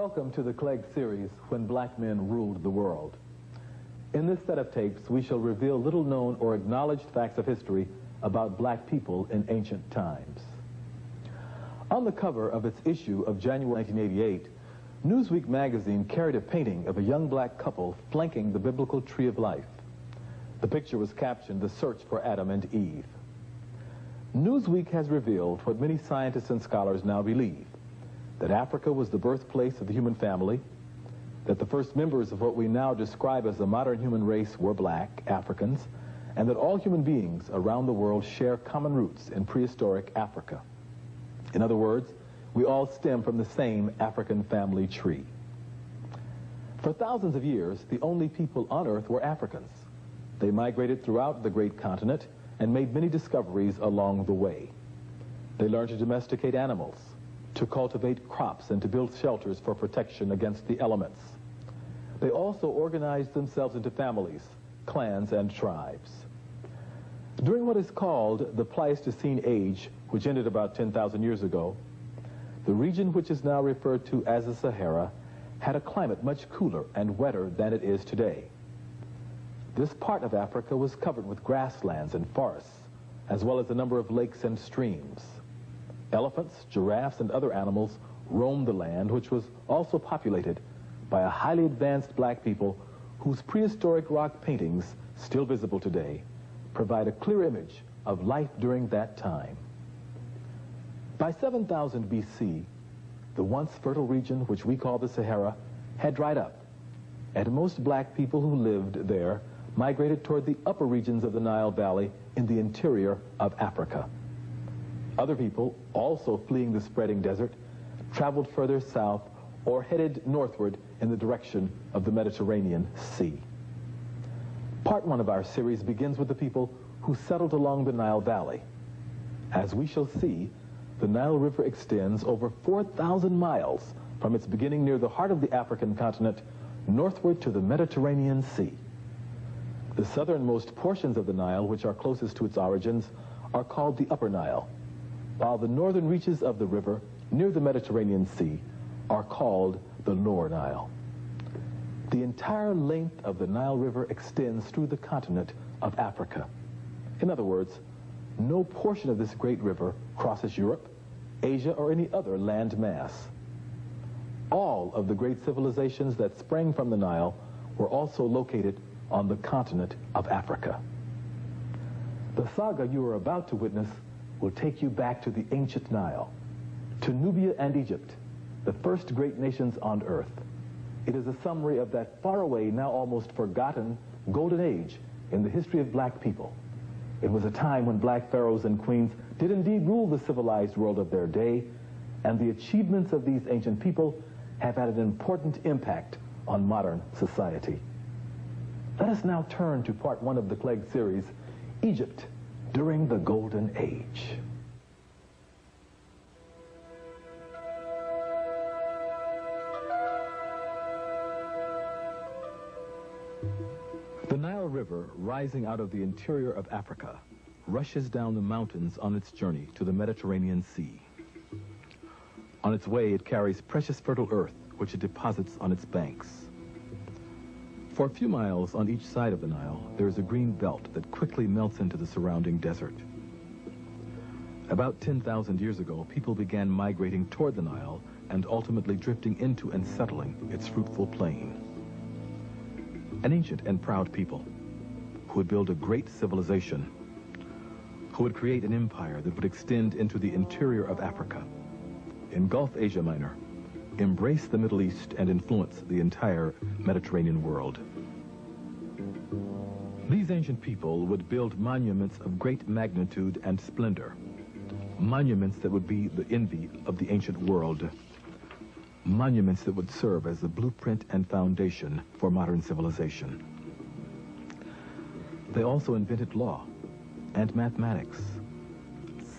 Welcome to the Clegg series, When Black Men Ruled the World. In this set of tapes, we shall reveal little-known or acknowledged facts of history about black people in ancient times. On the cover of its issue of January 1988, Newsweek magazine carried a painting of a young black couple flanking the biblical tree of life. The picture was captioned, "The Search for Adam and Eve." Newsweek has revealed what many scientists and scholars now believe, that Africa was the birthplace of the human family, that the first members of what we now describe as the modern human race were black Africans, and that all human beings around the world share common roots in prehistoric Africa. In other words, we all stem from the same African family tree. For thousands of years, the only people on Earth were Africans. They migrated throughout the great continent and made many discoveries along the way. They learned to domesticate animals, to cultivate crops, and to build shelters for protection against the elements. They also organized themselves into families, clans, and tribes. During what is called the Pleistocene Age, which ended about 10,000 years ago, the region which is now referred to as the Sahara had a climate much cooler and wetter than it is today. This part of Africa was covered with grasslands and forests, as well as a number of lakes and streams. Elephants, giraffes, and other animals roamed the land, which was also populated by a highly advanced black people whose prehistoric rock paintings, still visible today, provide a clear image of life during that time. By 7000 BC, the once fertile region, which we call the Sahara, had dried up, and most black people who lived there migrated toward the upper regions of the Nile Valley in the interior of Africa. Other people, also fleeing the spreading desert, traveled further south or headed northward in the direction of the Mediterranean Sea. Part one of our series begins with the people who settled along the Nile Valley. As we shall see, the Nile River extends over 4,000 miles from its beginning near the heart of the African continent northward to the Mediterranean Sea. The southernmost portions of the Nile, which are closest to its origins, are called the Upper Nile, while the northern reaches of the river near the Mediterranean Sea are called the Lower Nile. The entire length of the Nile River extends through the continent of Africa. In other words, no portion of this great river crosses Europe, Asia, or any other land mass. All of the great civilizations that sprang from the Nile were also located on the continent of Africa. The saga you are about to witness will take you back to the ancient Nile, to Nubia and Egypt, the first great nations on Earth. It is a summary of that faraway, now almost forgotten, golden age in the history of black people. It was a time when black pharaohs and queens did indeed rule the civilized world of their day, and the achievements of these ancient people have had an important impact on modern society. Let us now turn to part one of the Clegg series, Egypt during the Golden Age. The Nile River, rising out of the interior of Africa, rushes down the mountains on its journey to the Mediterranean Sea. On its way, it carries precious fertile earth, which it deposits on its banks. For a few miles on each side of the Nile, there is a green belt that quickly melts into the surrounding desert. About 10,000 years ago, people began migrating toward the Nile and ultimately drifting into and settling its fruitful plain. An ancient and proud people who would build a great civilization, who would create an empire that would extend into the interior of Africa, engulf Asia Minor, embrace the Middle East, and influence the entire Mediterranean world. These ancient people would build monuments of great magnitude and splendor, monuments that would be the envy of the ancient world, monuments that would serve as the blueprint and foundation for modern civilization. They also invented law and mathematics,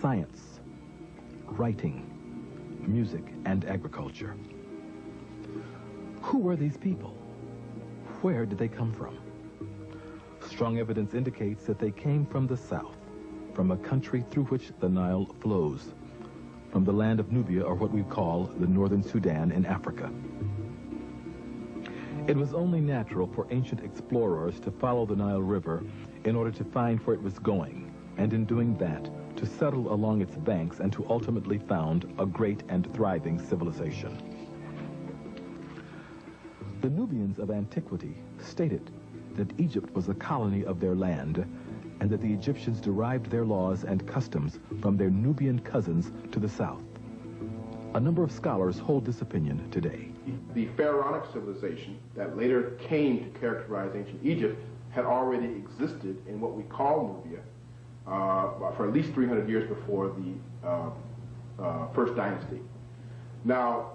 science, writing, music, and agriculture. Who were these people? Where did they come from? Strong evidence indicates that they came from the south, from a country through which the Nile flows, from the land of Nubia, or what we call the northern Sudan in Africa. It was only natural for ancient explorers to follow the Nile River in order to find where it was going, and in doing that, to settle along its banks and to ultimately found a great and thriving civilization. The Nubians of antiquity stated that Egypt was a colony of their land, and that the Egyptians derived their laws and customs from their Nubian cousins to the south. A number of scholars hold this opinion today. The pharaonic civilization that later came to characterize ancient Egypt had already existed in what we call Nubia for at least 300 years before the first dynasty. Now,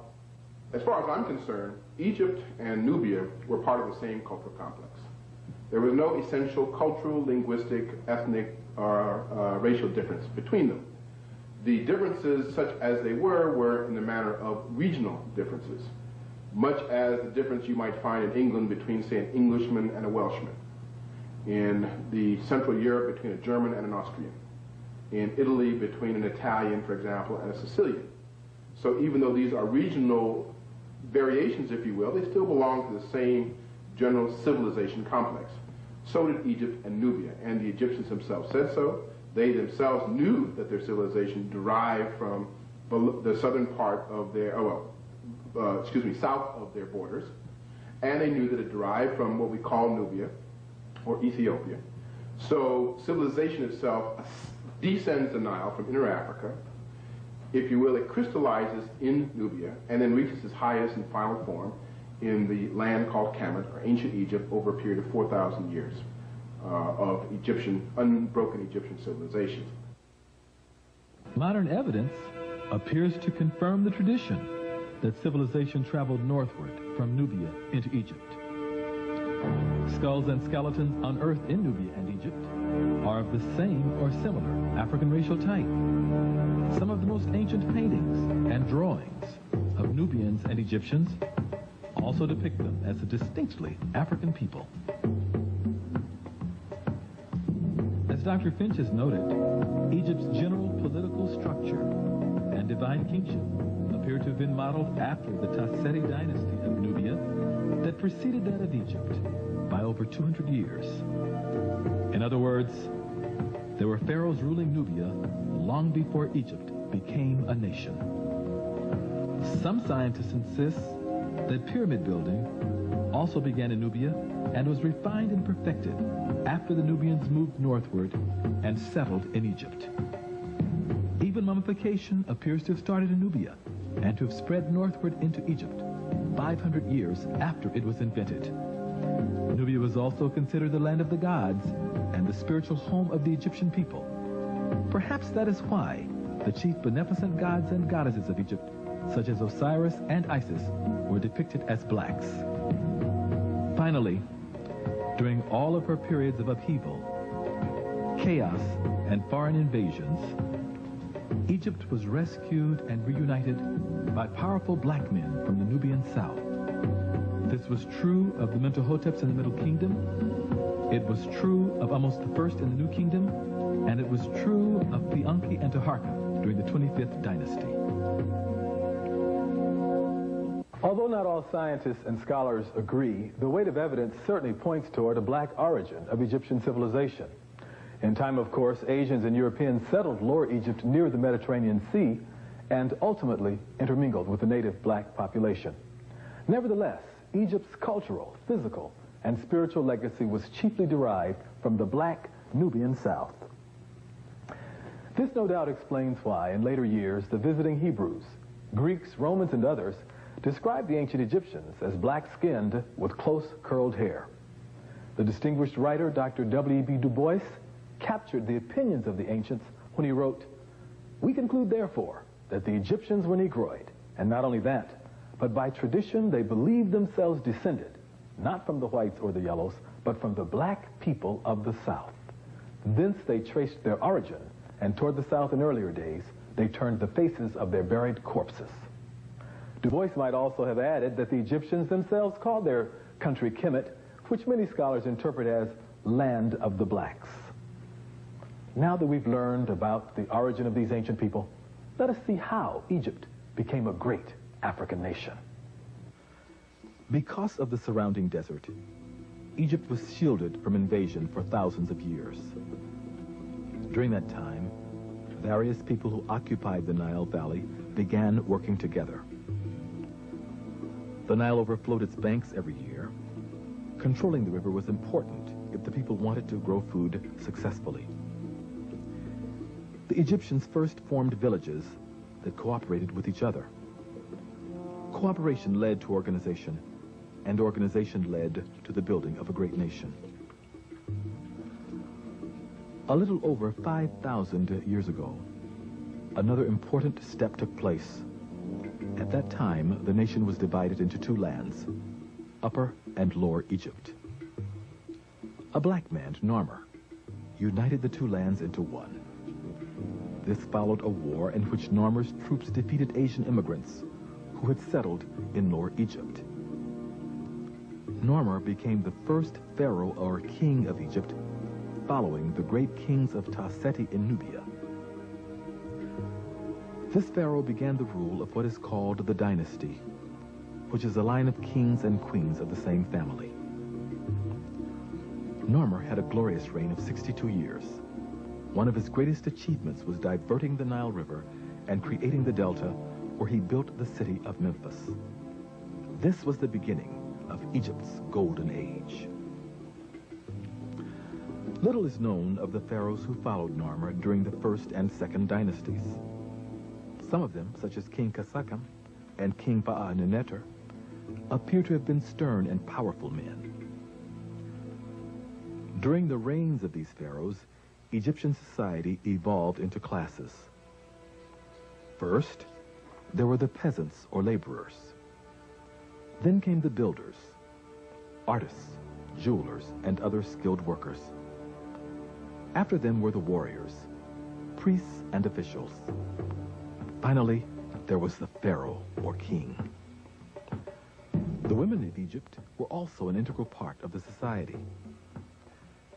as far as I'm concerned, Egypt and Nubia were part of the same cultural complex. There was no essential cultural, linguistic, ethnic, or racial difference between them. The differences, such as they were in the manner of regional differences, much as the difference you might find in England between, say, an Englishman and a Welshman, in the Central Europe between a German and an Austrian, in Italy between an Italian, for example, and a Sicilian. So even though these are regional variations, if you will, they still belong to the same general civilization complex. So did Egypt and Nubia, and the Egyptians themselves said so. They themselves knew that their civilization derived from the southern part of their, south of their borders, and they knew that it derived from what we call Nubia, or Ethiopia. So civilization itself descends the Nile from Inner Africa. If you will, it crystallizes in Nubia, and then reaches its highest and final form in the land called Kemet, or ancient Egypt, over a period of 4,000 years of unbroken Egyptian civilization. Modern evidence appears to confirm the tradition that civilization traveled northward from Nubia into Egypt. Skulls and skeletons unearthed in Nubia and Egypt are of the same or similar African racial type. Some of the most ancient paintings and drawings of Nubians and Egyptians also depict them as a distinctly African people. As Dr. Finch has noted, Egypt's general political structure and divine kingship appear to have been modeled after the Tasseri dynasty of Nubia that preceded that of Egypt by over 200 years. In other words, there were pharaohs ruling Nubia long before Egypt became a nation. Some scientists insist that pyramid building also began in Nubia and was refined and perfected after the Nubians moved northward and settled in Egypt. Even mummification appears to have started in Nubia and to have spread northward into Egypt 500 years after it was invented. Nubia was also considered the land of the gods and the spiritual home of the Egyptian people. Perhaps that is why the chief beneficent gods and goddesses of Egypt, such as Osiris and Isis, were depicted as blacks. Finally, during all of her periods of upheaval, chaos, and foreign invasions, Egypt was rescued and reunited by powerful black men from the Nubian south. This was true of the Mentuhoteps in the Middle Kingdom. It was true of Ahmose I in the New Kingdom, and it was true of Pianki and Taharqa during the 25th dynasty. Although not all scientists and scholars agree, the weight of evidence certainly points toward a black origin of Egyptian civilization. In time, of course, Asians and Europeans settled Lower Egypt near the Mediterranean Sea and ultimately intermingled with the native black population. Nevertheless, Egypt's cultural, physical, and spiritual legacy was chiefly derived from the black Nubian South. This no doubt explains why, in later years, the visiting Hebrews, Greeks, Romans, and others described the ancient Egyptians as black-skinned with close curled hair. The distinguished writer, Dr. W.E.B. Du Bois, captured the opinions of the ancients when he wrote, "We conclude, therefore, that the Egyptians were Negroid, and not only that, but by tradition they believed themselves descended, not from the whites or the yellows, but from the black people of the South. Thence they traced their origin, and toward the South in earlier days, they turned the faces of their buried corpses." Du Bois might also have added that the Egyptians themselves called their country Kemet, which many scholars interpret as land of the blacks. Now that we've learned about the origin of these ancient people, let us see how Egypt became a great African nation. Because of the surrounding desert, Egypt was shielded from invasion for thousands of years. During that time, various people who occupied the Nile Valley began working together. The Nile overflowed its banks every year. Controlling the river was important if the people wanted to grow food successfully. The Egyptians first formed villages that cooperated with each other. Cooperation led to organization, and organization led to the building of a great nation. A little over 5,000 years ago, another important step took place. At that time, the nation was divided into two lands, Upper and Lower Egypt. A black man, Narmer, united the two lands into one. This followed a war in which Narmer's troops defeated Asian immigrants who had settled in Lower Egypt. Narmer became the first pharaoh or king of Egypt, following the great kings of Ta-Seti in Nubia. This pharaoh began the rule of what is called the dynasty, which is a line of kings and queens of the same family. Narmer had a glorious reign of 62 years. One of his greatest achievements was diverting the Nile River and creating the delta where he built the city of Memphis. This was the beginning of Egypt's golden age. Little is known of the pharaohs who followed Narmer during the first and second dynasties. Some of them, such as King Kasakem and King Paa-Neter, appear to have been stern and powerful men. During the reigns of these pharaohs, Egyptian society evolved into classes. First, there were the peasants or laborers. Then came the builders, artists, jewelers, and other skilled workers. After them were the warriors, priests, and officials. Finally, there was the pharaoh or king. The women of Egypt were also an integral part of the society.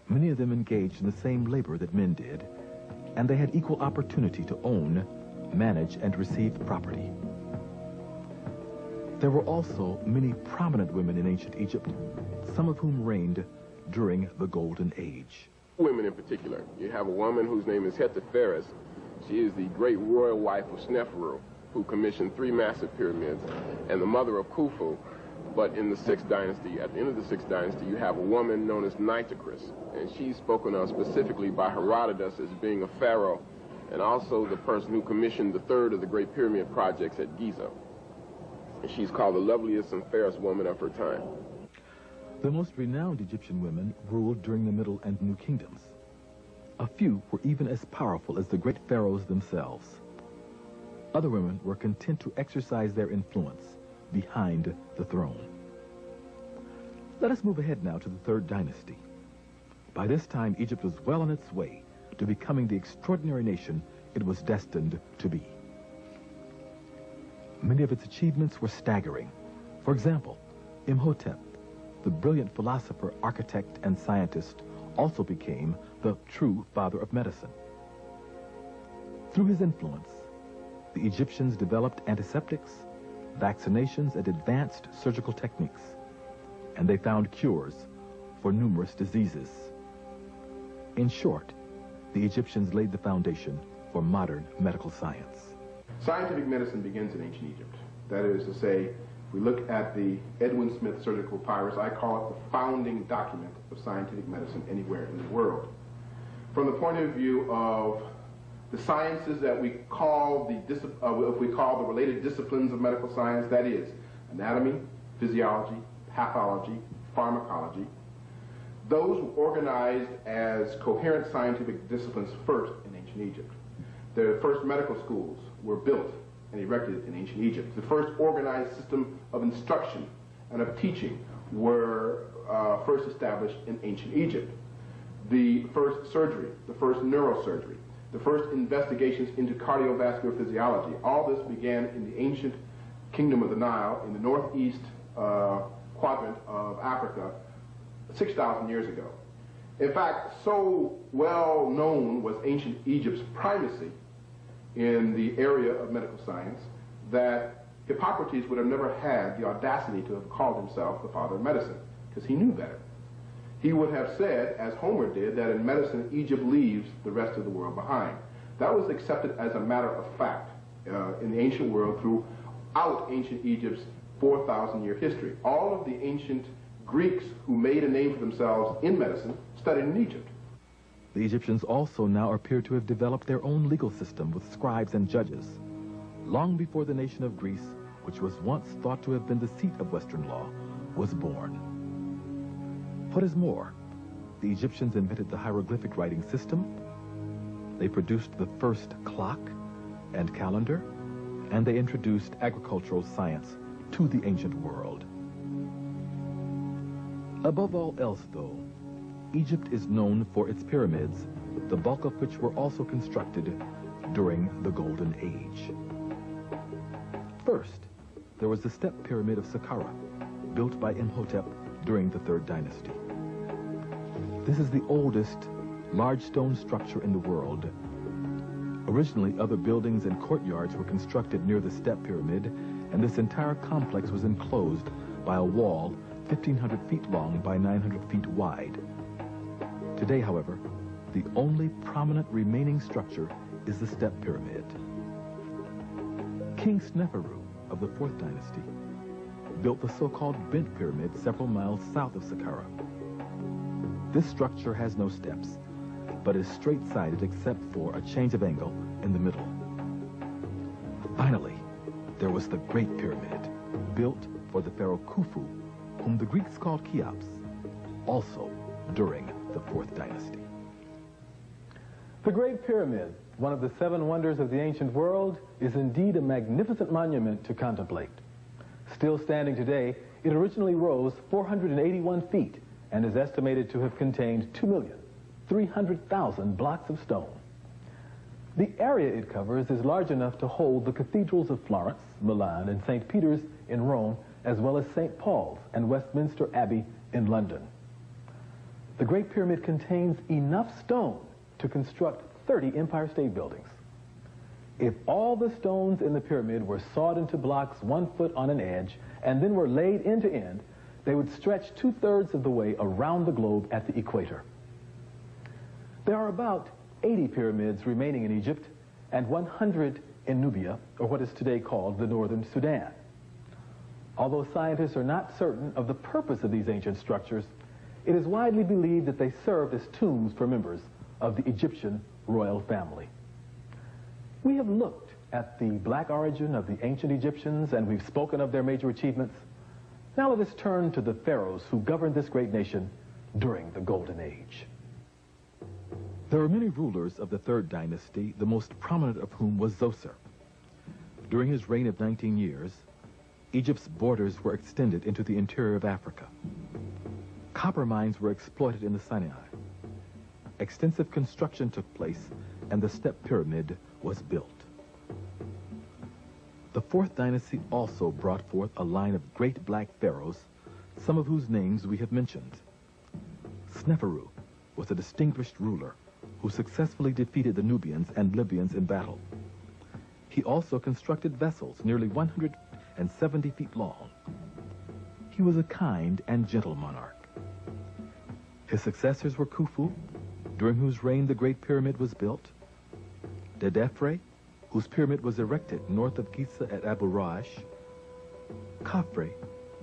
Many of them engaged in the same labor that men did, and they had equal opportunity to own, manage, and receive property. There were also many prominent women in ancient Egypt, some of whom reigned during the Golden Age. Women in particular. You have a woman whose name is Hetepheres. She is the great royal wife of Sneferu, who commissioned 3 massive pyramids, and the mother of Khufu. But in the 6th dynasty, at the end of the 6th dynasty, you have a woman known as Nitocris, and she's spoken of specifically by Herodotus as being a pharaoh, and also the person who commissioned the 3rd of the great pyramid projects at Giza. And she's called the loveliest and fairest woman of her time. The most renowned Egyptian women ruled during the Middle and New Kingdoms. A few were even as powerful as the great pharaohs themselves. Other women were content to exercise their influence behind the throne. Let us move ahead now to the 3rd dynasty. By this time, Egypt was well on its way to becoming the extraordinary nation it was destined to be. Many of its achievements were staggering. For example, Imhotep, the brilliant philosopher, architect, and scientist, also became the true father of medicine. Through his influence, the Egyptians developed antiseptics, vaccinations, and advanced surgical techniques, and they found cures for numerous diseases. In short, the Egyptians laid the foundation for modern medical science. Scientific medicine begins in ancient Egypt. That is to say, if we look at the Edwin Smith Surgical Papyrus, I call it the founding document of scientific medicine anywhere in the world. From the point of view of the sciences that we call if we call the related disciplines of medical science, that is anatomy, physiology, pathology, pharmacology, those were organized as coherent scientific disciplines first in ancient Egypt. The first medical schools were built and erected in ancient Egypt. The first organized system of instruction and of teaching were first established in ancient Egypt. The first surgery, the first neurosurgery, the first investigations into cardiovascular physiology, all this began in the ancient kingdom of the Nile in the northeast quadrant of Africa 6,000 years ago. In fact, so well known was ancient Egypt's primacy in the area of medical science that Hippocrates would have never had the audacity to have called himself the father of medicine, because he knew better. He would have said, as Homer did, that in medicine Egypt leaves the rest of the world behind. That was accepted as a matter of fact in the ancient world throughout ancient Egypt's 4,000-year history. All of the ancient Greeks who made a name for themselves in medicine studied in Egypt. The Egyptians also now appear to have developed their own legal system with scribes and judges, long before the nation of Greece, which was once thought to have been the seat of Western law, was born. What is more, the Egyptians invented the hieroglyphic writing system, they produced the first clock and calendar, and they introduced agricultural science to the ancient world. Above all else, though, Egypt is known for its pyramids, the bulk of which were also constructed during the Golden Age. First, there was the step pyramid of Saqqara, built by Imhotep during the Third Dynasty. This is the oldest large stone structure in the world. Originally, other buildings and courtyards were constructed near the step pyramid, and this entire complex was enclosed by a wall 1,500 feet long by 900 feet wide. Today, however, the only prominent remaining structure is the step pyramid. King Sneferu of the Fourth Dynasty built the so-called Bent Pyramid several miles south of Saqqara. This structure has no steps, but is straight-sided except for a change of angle in the middle. Finally, there was the Great Pyramid, built for the pharaoh Khufu, whom the Greeks called Cheops, also during the Fourth Dynasty. The Great Pyramid, one of the 7 wonders of the ancient world, is indeed a magnificent monument to contemplate. Still standing today, it originally rose 481 feet and is estimated to have contained 2,300,000 blocks of stone. The area it covers is large enough to hold the cathedrals of Florence, Milan, and St. Peter's in Rome, as well as St. Paul's and Westminster Abbey in London. The Great Pyramid contains enough stone to construct 30 Empire State Buildings. If all the stones in the pyramid were sawed into blocks 1 foot on an edge and then were laid end to end, they would stretch 2/3 of the way around the globe at the equator. There are about 80 pyramids remaining in Egypt and 100 in Nubia, or what is today called the Northern Sudan. Although scientists are not certain of the purpose of these ancient structures, it is widely believed that they served as tombs for members of the Egyptian royal family. We have looked at the black origin of the ancient Egyptians, and we've spoken of their major achievements. Now let us turn to the pharaohs who governed this great nation during the Golden Age. There are many rulers of the Third Dynasty, the most prominent of whom was Zoser. During his reign of 19 years, Egypt's borders were extended into the interior of Africa. Copper mines were exploited in the Sinai. Extensive construction took place, and the step pyramid was built. The Fourth Dynasty also brought forth a line of great black pharaohs, some of whose names we have mentioned. Sneferu was a distinguished ruler who successfully defeated the Nubians and Libyans in battle. He also constructed vessels nearly 170 feet long. He was a kind and gentle monarch. His successors were Khufu, during whose reign the Great Pyramid was built, Dedefre, whose pyramid was erected north of Giza at Abu Rash, Khafre,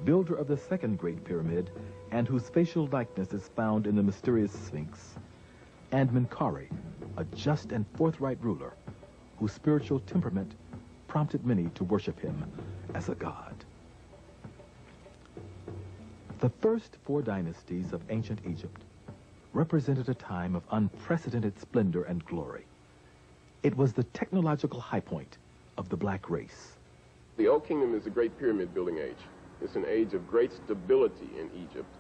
builder of the second Great Pyramid, and whose facial likeness is found in the mysterious Sphinx, and Menkaure, a just and forthright ruler whose spiritual temperament prompted many to worship him as a god. The first 4 dynasties of ancient Egypt represented a time of unprecedented splendor and glory. It was the technological high point of the black race. The Old Kingdom is a great pyramid building age. It's an age of great stability in Egypt,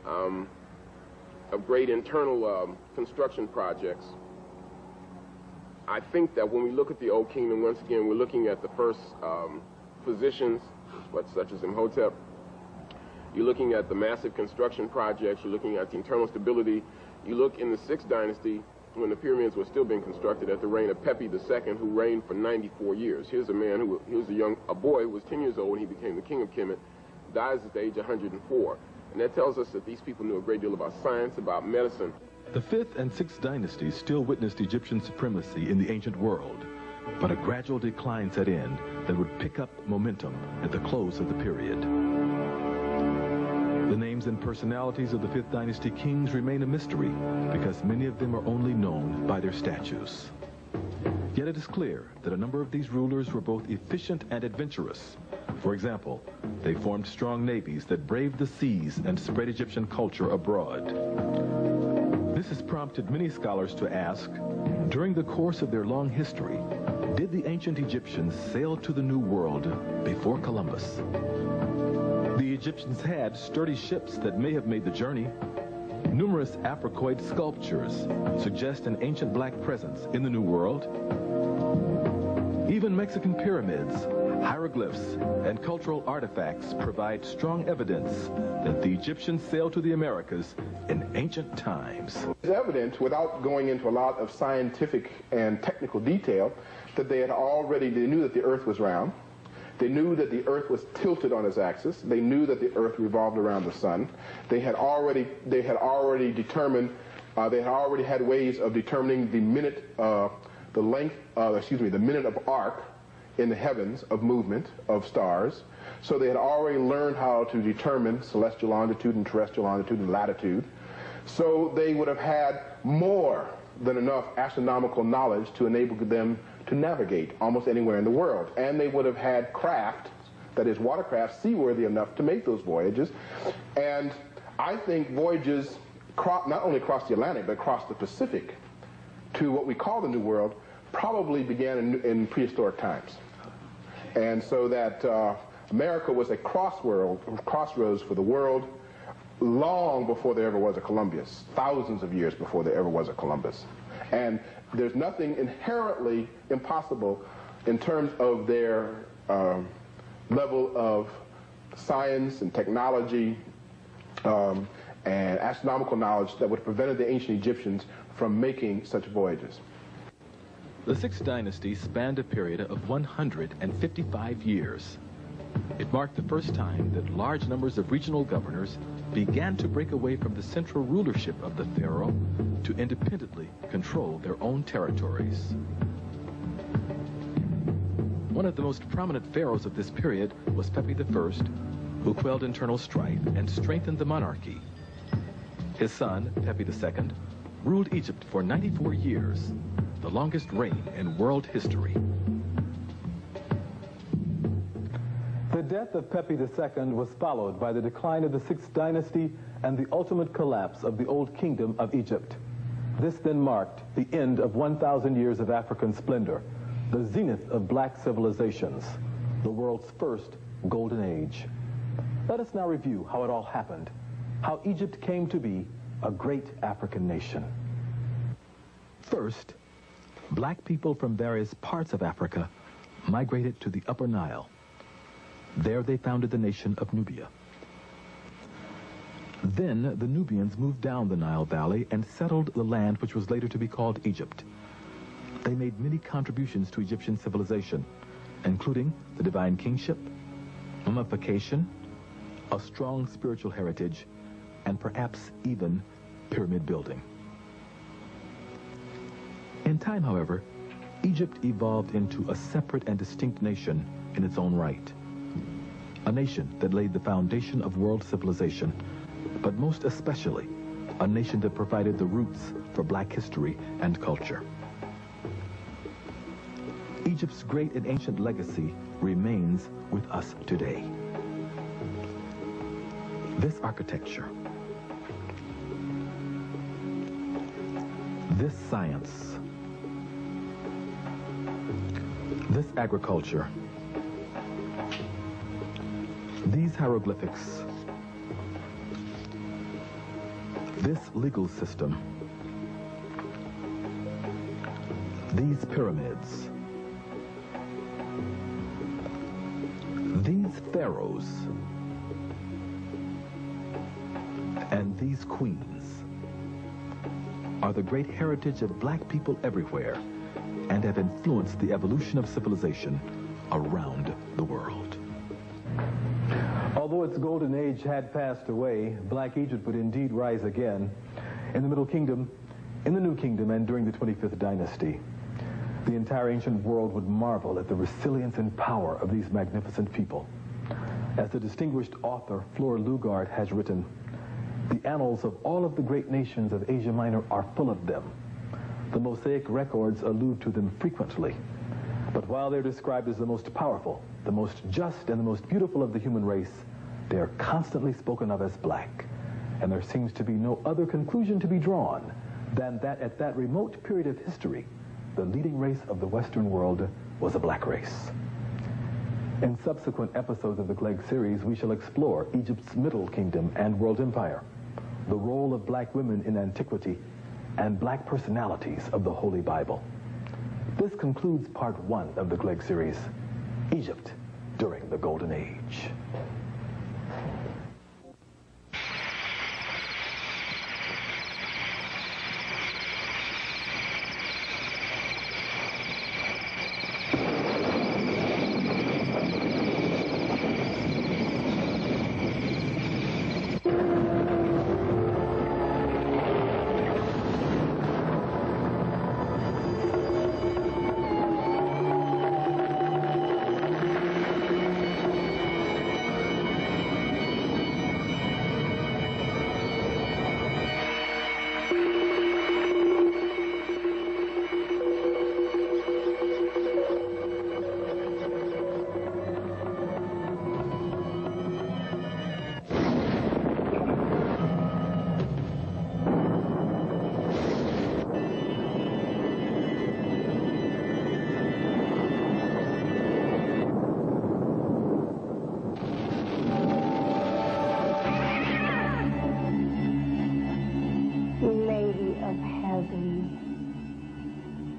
of great internal construction projects. I think that when we look at the Old Kingdom, once again, we're looking at the first physicians, such as Imhotep. You're looking at the massive construction projects. You're looking at the internal stability. You look in the Sixth Dynasty when the pyramids were still being constructed at the reign of Pepi II, who reigned for 94 years. Here's a man who, a boy who was 10 years old when he became the king of Kemet, dies at the age of 104. And that tells us that these people knew a great deal about science, about medicine. The 5th and 6th dynasties still witnessed Egyptian supremacy in the ancient world, but a gradual decline set in that would pick up momentum at the close of the period. The names and personalities of the 5th dynasty kings remain a mystery because many of them are only known by their statues. Yet it is clear that a number of these rulers were both efficient and adventurous. For example, they formed strong navies that braved the seas and spread Egyptian culture abroad. This has prompted many scholars to ask, during the course of their long history, did the ancient Egyptians sail to the New World before Columbus? The Egyptians had sturdy ships that may have made the journey. Numerous Africoid sculptures suggest an ancient black presence in the New World. Even Mexican pyramids, hieroglyphs, and cultural artifacts provide strong evidence that the Egyptians sailed to the Americas in ancient times. It's evident, without going into a lot of scientific and technical detail, that they knew that the earth was round. They knew that the earth was tilted on its axis. They knew that the earth revolved around the sun. They had already had ways of determining the minute of arc in the heavens of movement of stars. So they had already learned how to determine celestial longitude and terrestrial longitude and latitude. So they would have had more than enough astronomical knowledge to enable them to navigate almost anywhere in the world. And they would have had craft, that is watercraft, seaworthy enough to make those voyages. And I think voyages not only across the Atlantic, but across the Pacific to what we call the New World probably began in prehistoric times. And so that America was a crossroads for the world long before there ever was a Columbus, thousands of years before there ever was a Columbus. And there's nothing inherently impossible in terms of their level of science and technology and astronomical knowledge that would have prevented the ancient Egyptians from making such voyages. The 6th dynasty spanned a period of 155 years. It marked the first time that large numbers of regional governors began to break away from the central rulership of the pharaoh to independently control their own territories. One of the most prominent pharaohs of this period was Pepi I, who quelled internal strife and strengthened the monarchy. His son, Pepi II, ruled Egypt for 94 years, the longest reign in world history. The death of Pepi II was followed by the decline of the 6th dynasty and the ultimate collapse of the Old Kingdom of Egypt. This then marked the end of 1,000 years of African splendor, the zenith of black civilizations, the world's first golden age. Let us now review how it all happened, how Egypt came to be a great African nation. First, black people from various parts of Africa migrated to the Upper Nile. There they founded the nation of Nubia. Then the Nubians moved down the Nile Valley and settled the land which was later to be called Egypt. They made many contributions to Egyptian civilization, including the divine kingship, mummification, a strong spiritual heritage, and perhaps even pyramid building. In time, however, Egypt evolved into a separate and distinct nation in its own right. A nation that laid the foundation of world civilization, but most especially, a nation that provided the roots for black history and culture. Egypt's great and ancient legacy remains with us today. This architecture, this science, this agriculture, these hieroglyphics, this legal system, these pyramids, these pharaohs, and these queens are the great heritage of black people everywhere and have influenced the evolution of civilization around the world. Although its golden age had passed away, Black Egypt would indeed rise again in the Middle Kingdom, in the New Kingdom, and during the 25th dynasty. The entire ancient world would marvel at the resilience and power of these magnificent people. As the distinguished author Fleur Lugard has written, the annals of all of the great nations of Asia Minor are full of them. The Mosaic records allude to them frequently. But while they're described as the most powerful, the most just, and the most beautiful of the human race, they are constantly spoken of as black. And there seems to be no other conclusion to be drawn than that at that remote period of history, the leading race of the Western world was a black race. In subsequent episodes of the Clegg series, we shall explore Egypt's Middle Kingdom and world empire, the role of black women in antiquity, and black personalities of the Holy Bible. This concludes part 1 of the Clegg series, Egypt during the Golden Age.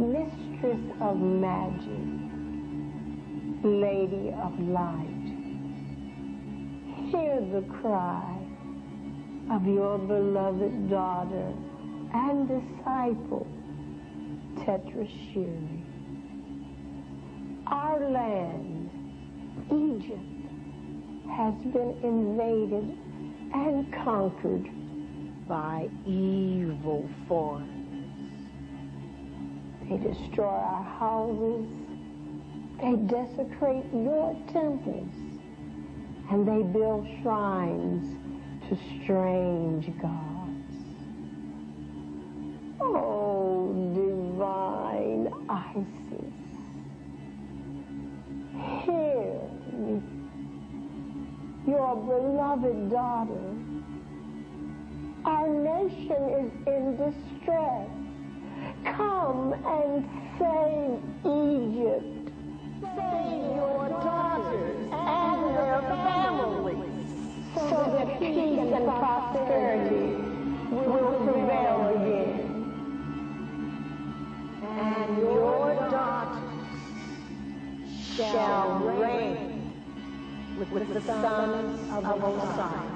Mistress of magic, Lady of light, hear the cry of your beloved daughter and disciple, Tetrashiri. Our land, Egypt, has been invaded and conquered by evil foreigners. They destroy our houses, they desecrate your temples, and they build shrines to strange gods. Oh, divine Isis, hear me. Your beloved daughter, our nation is in distress. Come and save Egypt. Save your daughters and their families, so that peace and prosperity will prevail again. And your daughters shall reign with the sons of Osiris.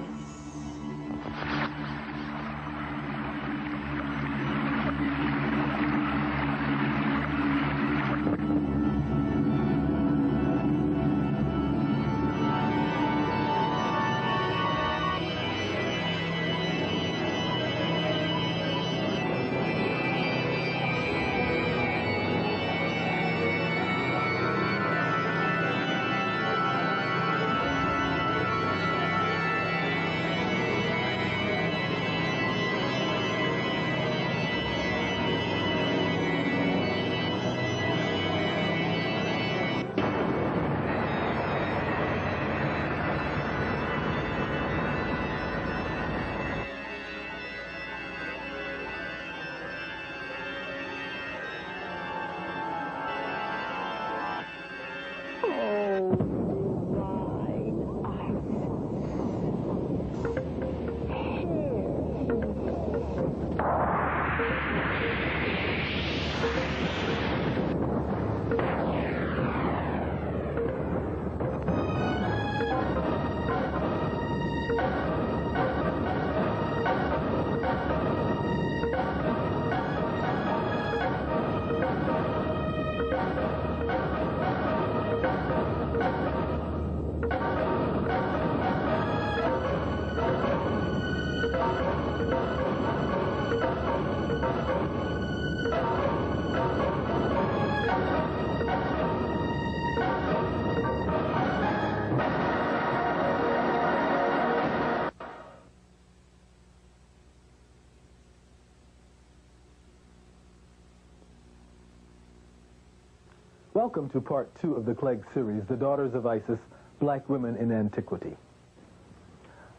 Welcome to part 2 of the Clegg series, The Daughters of Isis, Black Women in Antiquity.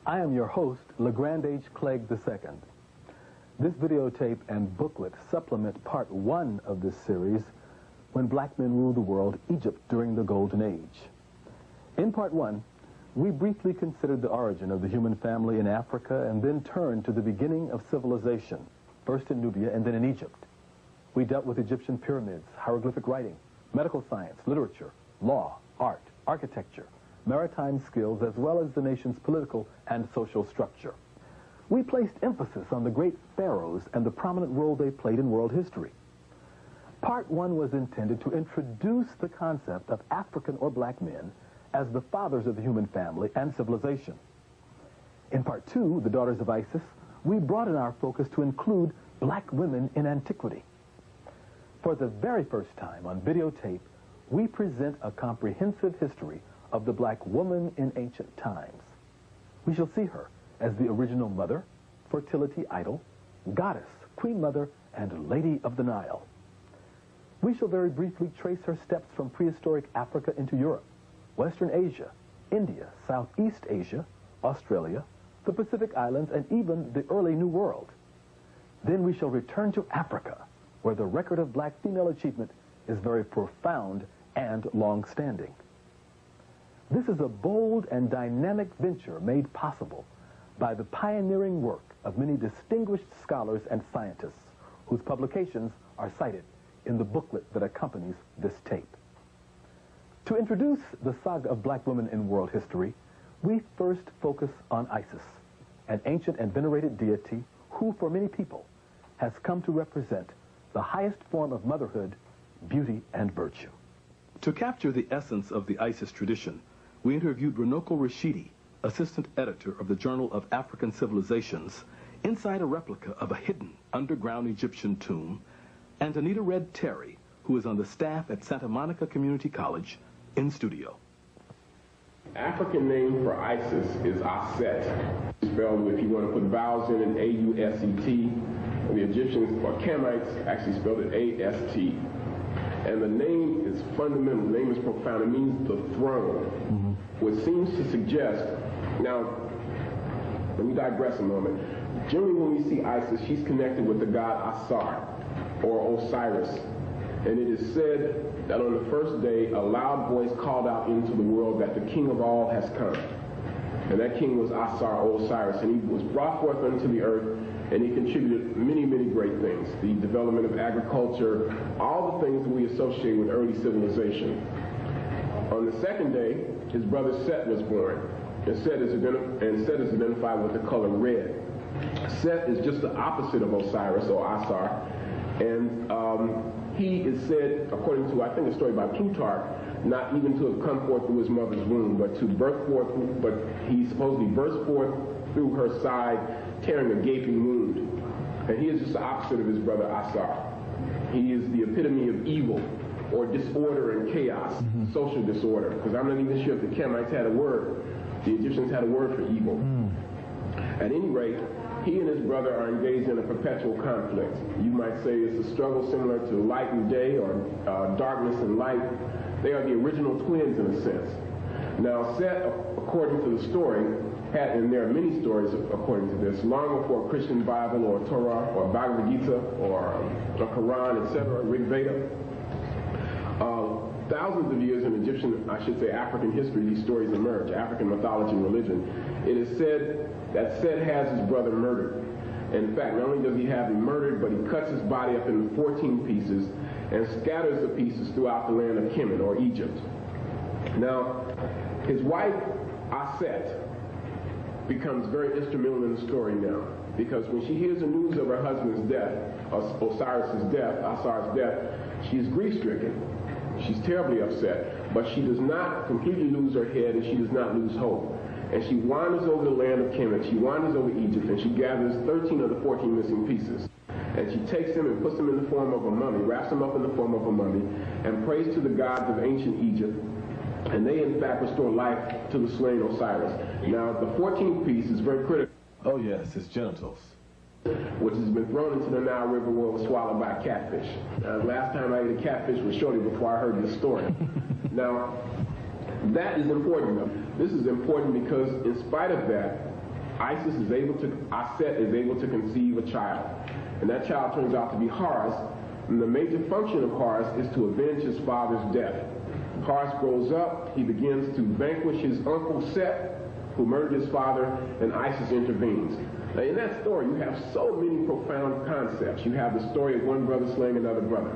I am your host, LeGrand H. Clegg II. This videotape and booklet supplement part 1 of this series, When Black Men Ruled the World, Egypt During the Golden Age. In part 1, we briefly considered the origin of the human family in Africa and then turned to the beginning of civilization, first in Nubia and then in Egypt. We dealt with Egyptian pyramids, hieroglyphic writing, medical science, literature, law, art, architecture, maritime skills, as well as the nation's political and social structure. We placed emphasis on the great pharaohs and the prominent role they played in world history. Part 1 was intended to introduce the concept of African or black men as the fathers of the human family and civilization. In part 2, The Daughters of Isis, we broaden our focus to include black women in antiquity. For the very first time on videotape, we present a comprehensive history of the black woman in ancient times. We shall see her as the original mother, fertility idol, goddess, queen mother, and lady of the Nile. We shall very briefly trace her steps from prehistoric Africa into Europe, Western Asia, India, Southeast Asia, Australia, the Pacific Islands, and even the early New World. Then we shall return to Africa, where the record of black female achievement is very profound and long-standing. This is a bold and dynamic venture made possible by the pioneering work of many distinguished scholars and scientists, whose publications are cited in the booklet that accompanies this tape. To introduce the saga of black women in world history, we first focus on Isis, an ancient and venerated deity who, for many people, has come to represent the highest form of motherhood, beauty, and virtue. To capture the essence of the Isis tradition, we interviewed Runoko Rashidi, assistant editor of the Journal of African Civilizations, inside a replica of a hidden underground Egyptian tomb, and Anita Red Terry, who is on the staff at Santa Monica Community College, in studio. African name for Isis is Aset. Spelled, if you want to put vowels in it, A-U-S-E-T. The Egyptians, or Kamites, actually spelled it A-S-T. And the name is fundamental. The name is profound. It means the throne. What seems to suggest, now, let me digress a moment. Generally, when we see Isis, she's connected with the god Asar, or Osiris. And it is said that on the first day, a loud voice called out into the world that the king of all has come. And that king was Asar, or Osiris, and he was brought forth unto the earth, and he contributed many, many great things. The development of agriculture, all the things that we associate with early civilization. On the second day, his brother Set was born. And Set is identified with the color red. Set is just the opposite of Osiris, or Asar. And he is said, according to, I think, a story by Plutarch, not even to have come forth through his mother's womb, but to birth forth, but he supposedly burst forth through her side, tearing a gaping wound. And he is just the opposite of his brother Asar. He is the epitome of evil, or disorder and chaos, social disorder. Because I'm not even sure if the Kamites had a word. The Egyptians had a word for evil. At any rate, he and his brother are engaged in a perpetual conflict. You might say it's a struggle similar to light and day, or darkness and light. They are the original twins in a sense. Now, Set, according to the story, had, and there are many stories according to this, long before Christian Bible or Torah or Bhagavad Gita or the Quran, etc., Rig Veda, thousands of years in Egyptian, I should say African history, these stories emerge, African mythology and religion. It is said that Set has his brother murdered. In fact, not only does he have him murdered, but he cuts his body up into 14 pieces and scatters the pieces throughout the land of Kemet, or Egypt. Now, his wife, Aset, becomes very instrumental in the story now, because when she hears the news of her husband's death, Osiris's death, Asar's death, she's grief-stricken. She's terribly upset, but she does not completely lose her head, and she does not lose hope. And she wanders over the land of Kemet, she wanders over Egypt, and she gathers 13 of the 14 missing pieces. And she takes them and puts them in the form of a mummy, wraps them up in the form of a mummy, and prays to the gods of ancient Egypt. And they, in fact, restore life to the slain Osiris. Now, the 14th piece is very critical. Oh, yes, his genitals. which has been thrown into the Nile River where it was swallowed by a catfish. Last time I ate a catfish was shortly before I heard this story. Now, that is important. This is important because in spite of that, Aset is able to conceive a child. And that child turns out to be Horus. And the major function of Horus is to avenge his father's death. Horus grows up, he begins to vanquish his uncle Set, who murdered his father, and Isis intervenes. Now, in that story, you have so many profound concepts. You have the story of one brother slaying another brother,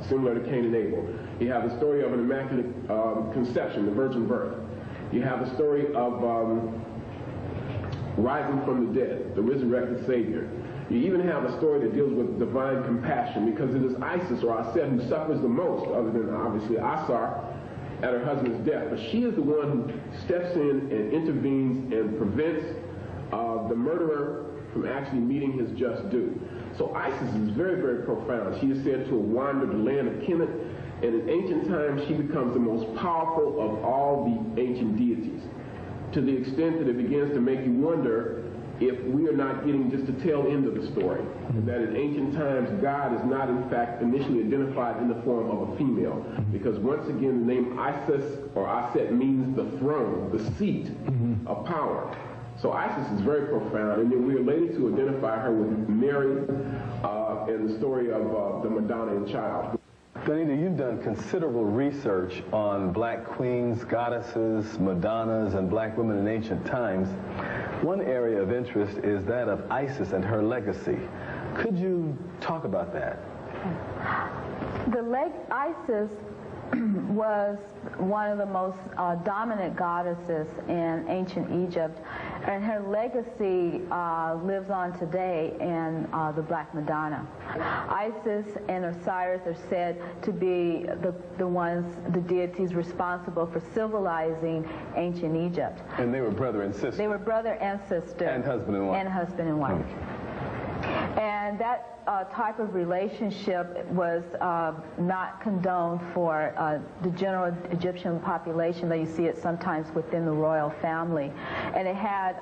similar to Cain and Abel. You have the story of an immaculate conception, the virgin birth. You have the story of rising from the dead, the resurrected Savior. You even have a story that deals with divine compassion, because it is Isis, or Aset, who suffers the most, other than obviously Asar, at her husband's death. But she is the one who steps in and intervenes and prevents the murderer from actually meeting his just due. So Isis is very, very profound. She is said to have wandered the land of Kemet, and in ancient times she becomes the most powerful of all the ancient deities, to the extent that it begins to make you wonder if we are not getting just the tail end of the story, and that in ancient times God is not in fact initially identified in the form of a female, because once again the name Isis or Aset means the throne, the seat of power. So Isis is very profound, and then we are later to identify her with Mary and the story of the Madonna and Child. Juanita, you've done considerable research on black queens, goddesses, Madonnas, and black women in ancient times. One area of interest is that of Isis and her legacy. Could you talk about that? Isis was one of the most dominant goddesses in ancient Egypt, and her legacy lives on today in the Black Madonna. Isis and Osiris are said to be the deities responsible for civilizing ancient Egypt. And they were brother and sister. They were brother and sister. And husband and wife. And husband and wife. And that type of relationship was not condoned for the general Egyptian population, though you see it sometimes within the royal family. And it had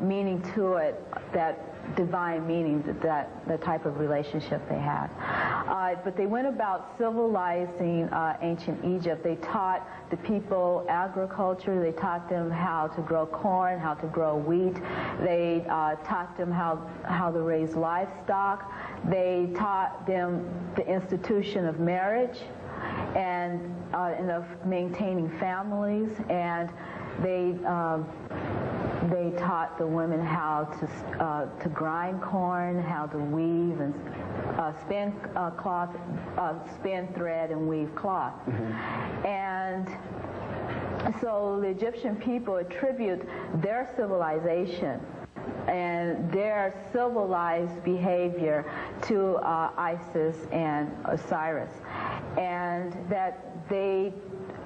meaning to it, that divine meaning, that type of relationship they had. But they went about civilizing ancient Egypt. They taught the people agriculture. They taught them how to grow corn, how to grow wheat. They taught them how to raise livestock. They taught them the institution of marriage and of maintaining families. And they taught the women how to grind corn, how to weave and spin cloth, spin thread and weave cloth. And so the Egyptian people attribute their civilization and their civilized behavior to Isis and Osiris, and that they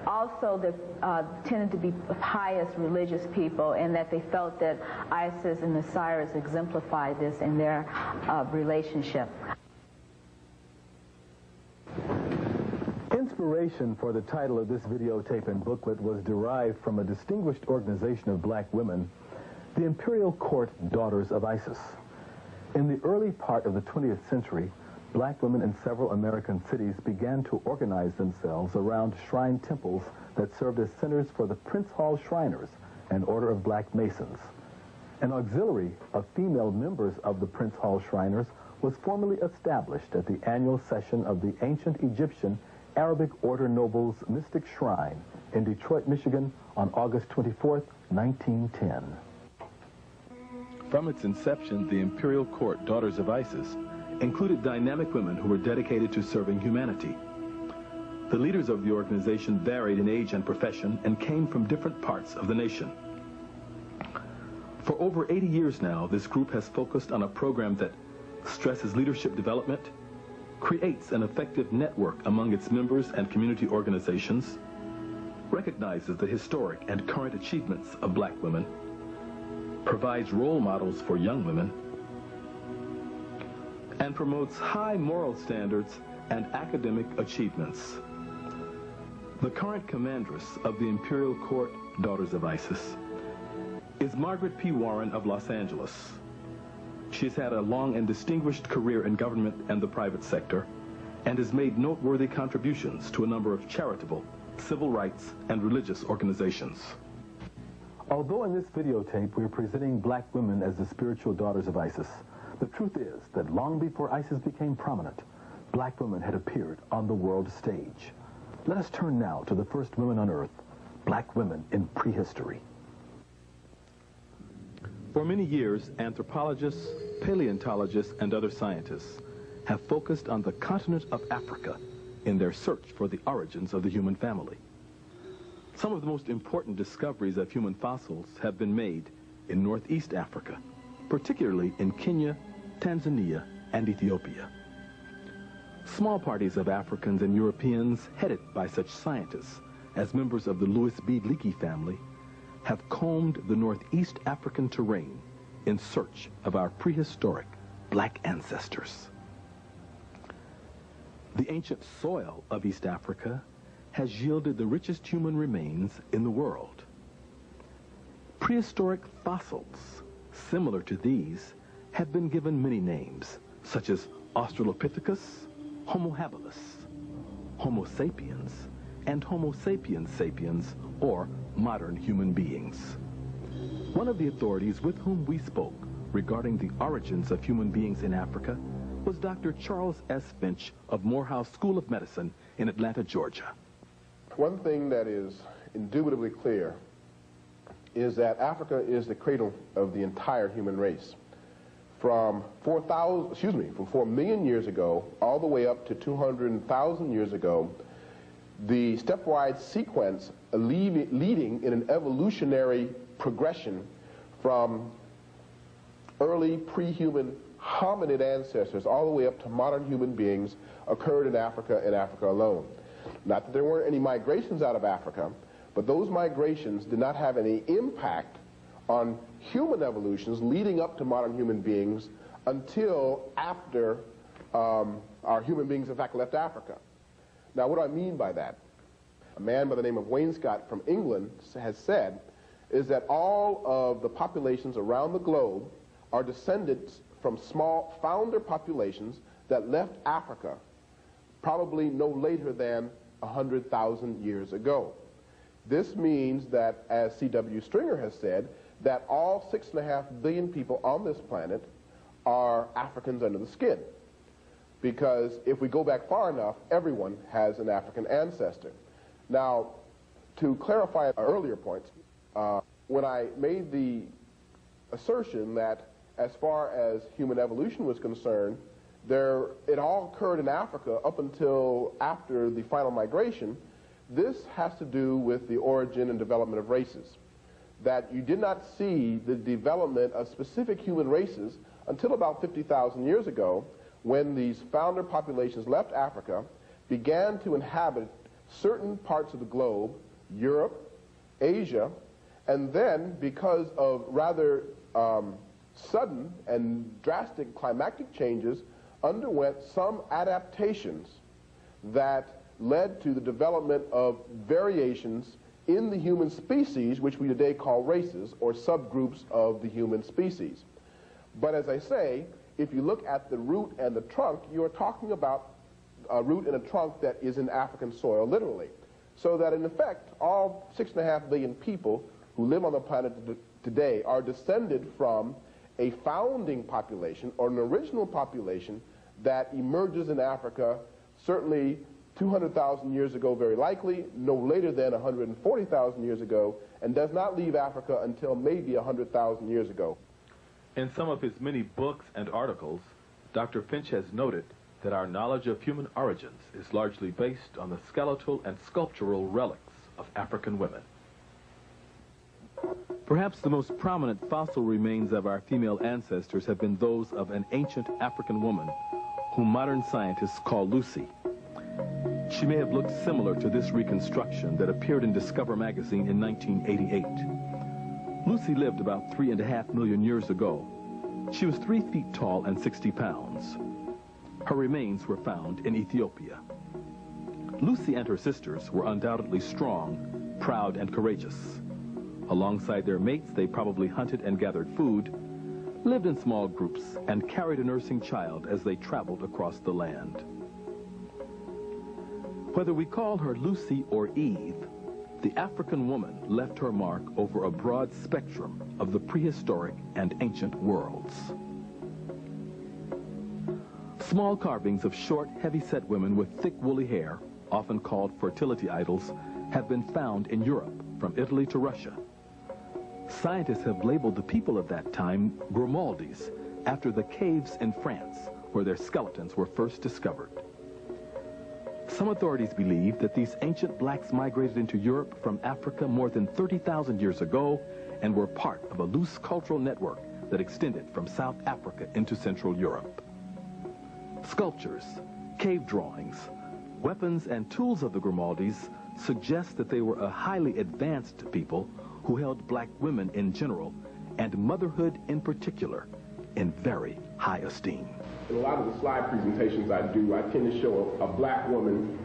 also tended to be pious religious people, and that they felt that Isis and Osiris exemplified this in their relationship. Inspiration for the title of this videotape and booklet was derived from a distinguished organization of black women, the Imperial Court Daughters of Isis. In the early part of the 20th century, black women in several American cities began to organize themselves around shrine temples that served as centers for the Prince Hall Shriners, an order of black Masons. An auxiliary of female members of the Prince Hall Shriners was formally established at the annual session of the ancient Egyptian Arabic Order Nobles Mystic Shrine in Detroit, Michigan on August 24th, 1910. From its inception, the Imperial Court Daughters of Isis included dynamic women who were dedicated to serving humanity. The leaders of the organization varied in age and profession and came from different parts of the nation. For over 80 years now, this group has focused on a program that stresses leadership development, creates an effective network among its members and community organizations, recognizes the historic and current achievements of black women, provides role models for young women, and promotes high moral standards and academic achievements. The current commandress of the Imperial Court Daughters of Isis is Margaret P. Warren of Los Angeles. She She's had a long and distinguished career in government and the private sector, and has made noteworthy contributions to a number of charitable, civil rights, and religious organizations. Although in this videotape we're presenting black women as the spiritual daughters of Isis, the truth is that long before Isis became prominent, black women had appeared on the world stage. Let us turn now to the first women on Earth, black women in prehistory. For many years, anthropologists, paleontologists, and other scientists have focused on the continent of Africa in their search for the origins of the human family. Some of the most important discoveries of human fossils have been made in Northeast Africa, particularly in Kenya, Tanzania, and Ethiopia. Small parties of Africans and Europeans, headed by such scientists as members of the Louis B. Leakey family, have combed the Northeast African terrain in search of our prehistoric black ancestors. The ancient soil of East Africa has yielded the richest human remains in the world. Prehistoric fossils similar to these have been given many names, such as Australopithecus, Homo habilis, Homo sapiens, and Homo sapiens sapiens, or modern human beings. One of the authorities with whom we spoke regarding the origins of human beings in Africa was Dr. Charles S. Finch of Morehouse School of Medicine in Atlanta, Georgia. One thing that is indubitably clear is that Africa is the cradle of the entire human race. From 4 million years ago all the way up to 200,000 years ago, the stepwise sequence leading in an evolutionary progression from early pre-human hominid ancestors all the way up to modern human beings occurred in Africa and Africa alone. Not that there weren't any migrations out of Africa, but those migrations did not have any impact on human evolutions leading up to modern human beings until after our human beings in fact left Africa. Now, what do I mean by that? A man by the name of Wainscott from England has said is that all of the populations around the globe are descendants from small founder populations that left Africa probably no later than 100,000 years ago. This means that, as C.W. Stringer has said, that all 6.5 billion people on this planet are Africans under the skin. Because if we go back far enough, everyone has an African ancestor. Now, to clarify our earlier points, when I made the assertion that as far as human evolution was concerned, it all occurred in Africa up until after the final migration, this has to do with the origin and development of races. That you did not see the development of specific human races until about 50,000 years ago, when these founder populations left Africa, began to inhabit certain parts of the globe, Europe, Asia, and then, because of rather sudden and drastic climatic changes, underwent some adaptations that led to the development of variations in the human species, which we today call races, or subgroups of the human species. But as I say, if you look at the root and the trunk, you are talking about a root and a trunk that is in African soil, literally. So that in effect, all 6.5 billion people who live on the planet today are descended from a founding population, or an original population, that emerges in Africa, certainly 200,000 years ago, very likely, no later than 140,000 years ago, and does not leave Africa until maybe 100,000 years ago. In some of his many books and articles, Dr. Finch has noted that our knowledge of human origins is largely based on the skeletal and sculptural relics of African women. Perhaps the most prominent fossil remains of our female ancestors have been those of an ancient African woman whom modern scientists call Lucy. She may have looked similar to this reconstruction that appeared in Discover magazine in 1988. Lucy lived about 3.5 million years ago. She was 3 feet tall and 60 pounds. Her remains were found in Ethiopia. Lucy and her sisters were undoubtedly strong, proud, and courageous. Alongside their mates, they probably hunted and gathered food, lived in small groups, and carried a nursing child as they traveled across the land. Whether we call her Lucy or Eve, the African woman left her mark over a broad spectrum of the prehistoric and ancient worlds. Small carvings of short, heavy-set women with thick, woolly hair, often called fertility idols, have been found in Europe, from Italy to Russia. Scientists have labeled the people of that time Grimoaldis, after the caves in France where their skeletons were first discovered. Some authorities believe that these ancient blacks migrated into Europe from Africa more than 30,000 years ago and were part of a loose cultural network that extended from South Africa into Central Europe. Sculptures, cave drawings, weapons, and tools of the Grimoaldis suggest that they were a highly advanced people who held black women in general, and motherhood in particular, in very high esteem. In a lot of the slide presentations I do, I tend to show a black woman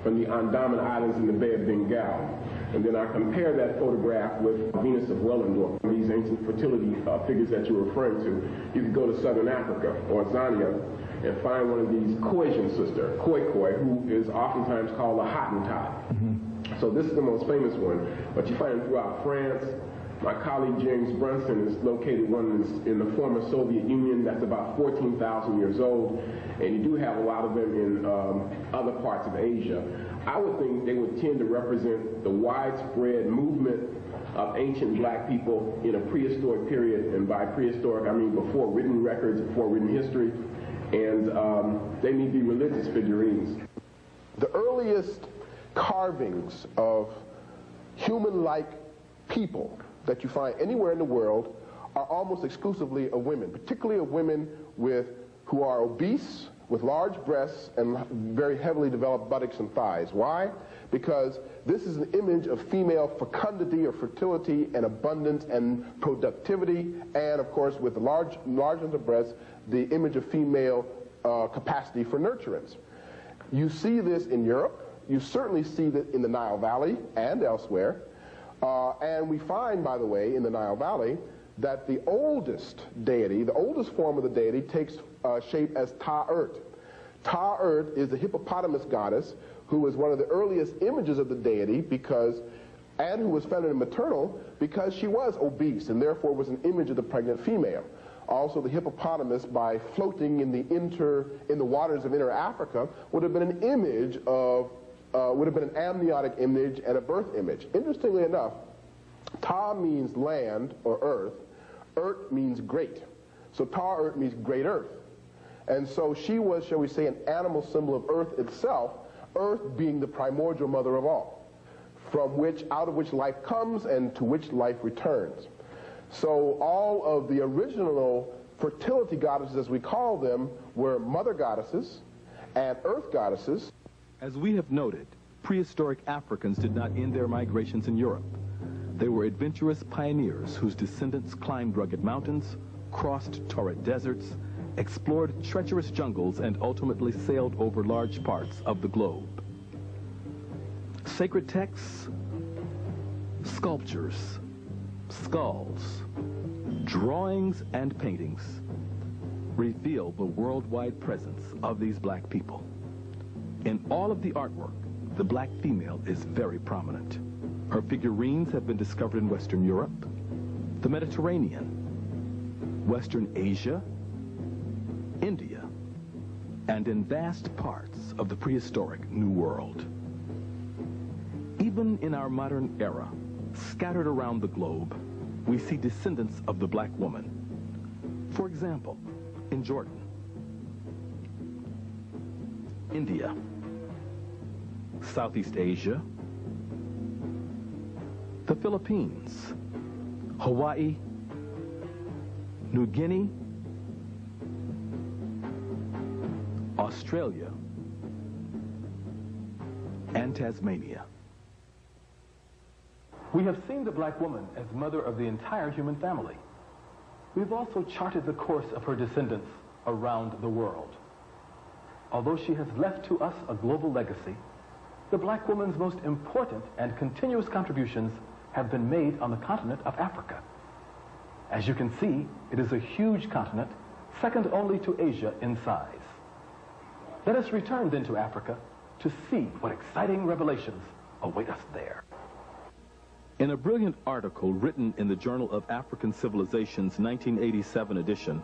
from the Andaman Islands in the Bay of Bengal. And then I compare that photograph with Venus of Willendorf, these ancient fertility figures that you're referring to. You could go to Southern Africa or Zambia and find one of these Khoisan sister, Khoikhoi, who is oftentimes called a Hottentot. So this is the most famous one, but you find them throughout France. My colleague James Brunson has located one in the former Soviet Union that's about 14,000 years old, and you do have a lot of them in other parts of Asia. I would think they would tend to represent the widespread movement of ancient black people in a prehistoric period, and by prehistoric I mean before written records, before written history, and they may be religious figurines. The earliest carvings of human-like people that you find anywhere in the world are almost exclusively of women, particularly of women who are obese, with large breasts and very heavily developed buttocks and thighs. Why? Because this is an image of female fecundity or fertility and abundance and productivity, and of course with the largeness of breasts, the image of female capacity for nurturance. You see this in Europe. You certainly see that in the Nile Valley and elsewhere. And we find, by the way, in the Nile Valley, that the oldest deity, the oldest form of the deity, takes shape as Ta-Urt. Ta-Urt is the hippopotamus goddess who was one of the earliest images of the deity and who was feminine and maternal because she was obese and therefore was an image of the pregnant female. Also, the hippopotamus, by floating in the waters of inner Africa, would have been an image of would have been an amniotic image and a birth image. Interestingly enough, Ta means land or earth. Urt means great. So Ta-Urt means great earth. And so she was, shall we say, an animal symbol of earth itself, earth being the primordial mother of all, out of which life comes and to which life returns. So all of the original fertility goddesses, as we call them, were mother goddesses and earth goddesses. As we have noted, prehistoric Africans did not end their migrations in Europe. They were adventurous pioneers whose descendants climbed rugged mountains, crossed torrid deserts, explored treacherous jungles, and ultimately sailed over large parts of the globe. Sacred texts, sculptures, skulls, drawings, and paintings reveal the worldwide presence of these black people. In all of the artwork, the black female is very prominent. Her figurines have been discovered in Western Europe, the Mediterranean, Western Asia, India, and in vast parts of the prehistoric New World. Even in our modern era, scattered around the globe, we see descendants of the black woman. For example, in Jordan, India, Southeast Asia, the Philippines, Hawaii, New Guinea, Australia, and Tasmania. We have seen the black woman as mother of the entire human family. We've also charted the course of her descendants around the world. Although she has left to us a global legacy, the black woman's most important and continuous contributions have been made on the continent of Africa. As you can see, it is a huge continent, second only to Asia in size. Let us return then to Africa to see what exciting revelations await us there. In a brilliant article written in the Journal of African Civilization's 1987 edition,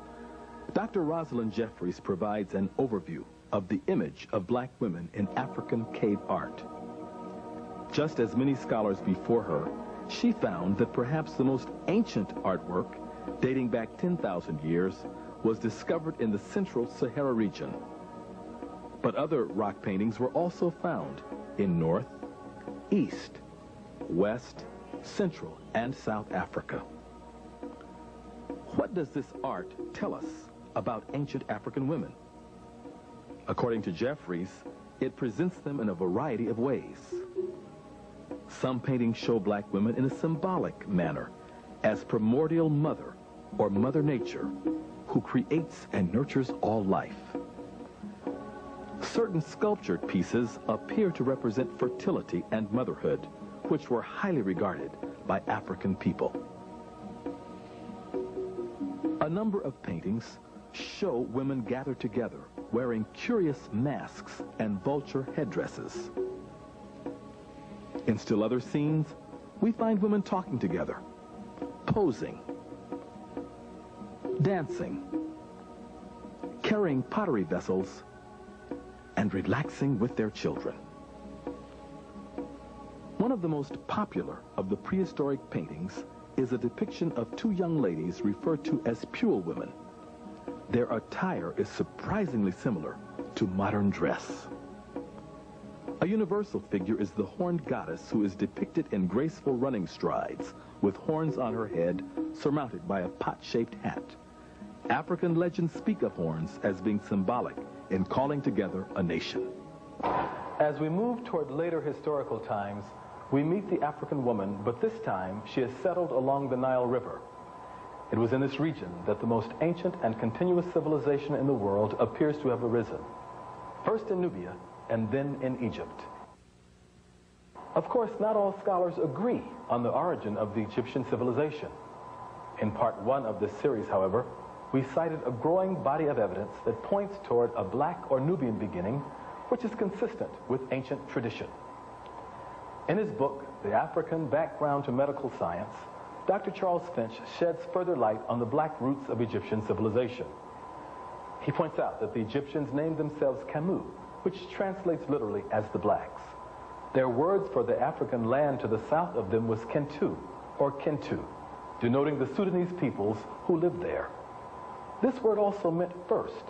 Dr. Rosalind Jeffries provides an overview of the image of black women in African cave art. Just as many scholars before her, she found that perhaps the most ancient artwork, dating back 10,000 years, was discovered in the central Sahara region. But other rock paintings were also found in North, East, West, Central, and South Africa. What does this art tell us about ancient African women? According to Jeffries, it presents them in a variety of ways. Some paintings show black women in a symbolic manner, as primordial mother or Mother Nature, who creates and nurtures all life. Certain sculptured pieces appear to represent fertility and motherhood, which were highly regarded by African people. A number of paintings show women gathered together, wearing curious masks and vulture headdresses. In still other scenes, we find women talking together, posing, dancing, carrying pottery vessels, and relaxing with their children. One of the most popular of the prehistoric paintings is a depiction of two young ladies referred to as Pule women. Their attire is surprisingly similar to modern dress. A universal figure is the horned goddess, who is depicted in graceful running strides with horns on her head surmounted by a pot-shaped hat. African legends speak of horns as being symbolic in calling together a nation. As we move toward later historical times, we meet the African woman, but this time she is settled along the Nile River. It was in this region that the most ancient and continuous civilization in the world appears to have arisen, first in Nubia and then in Egypt. Of course, not all scholars agree on the origin of the Egyptian civilization. In part one of this series, however, we cited a growing body of evidence that points toward a black or Nubian beginning, which is consistent with ancient tradition. In his book, The African Background to Medical Science, Dr. Charles Finch sheds further light on the black roots of Egyptian civilization. He points out that the Egyptians named themselves Kamu, which translates literally as the blacks. Their words for the African land to the south of them was Kentu, or Kintu, denoting the Sudanese peoples who lived there. This word also meant first,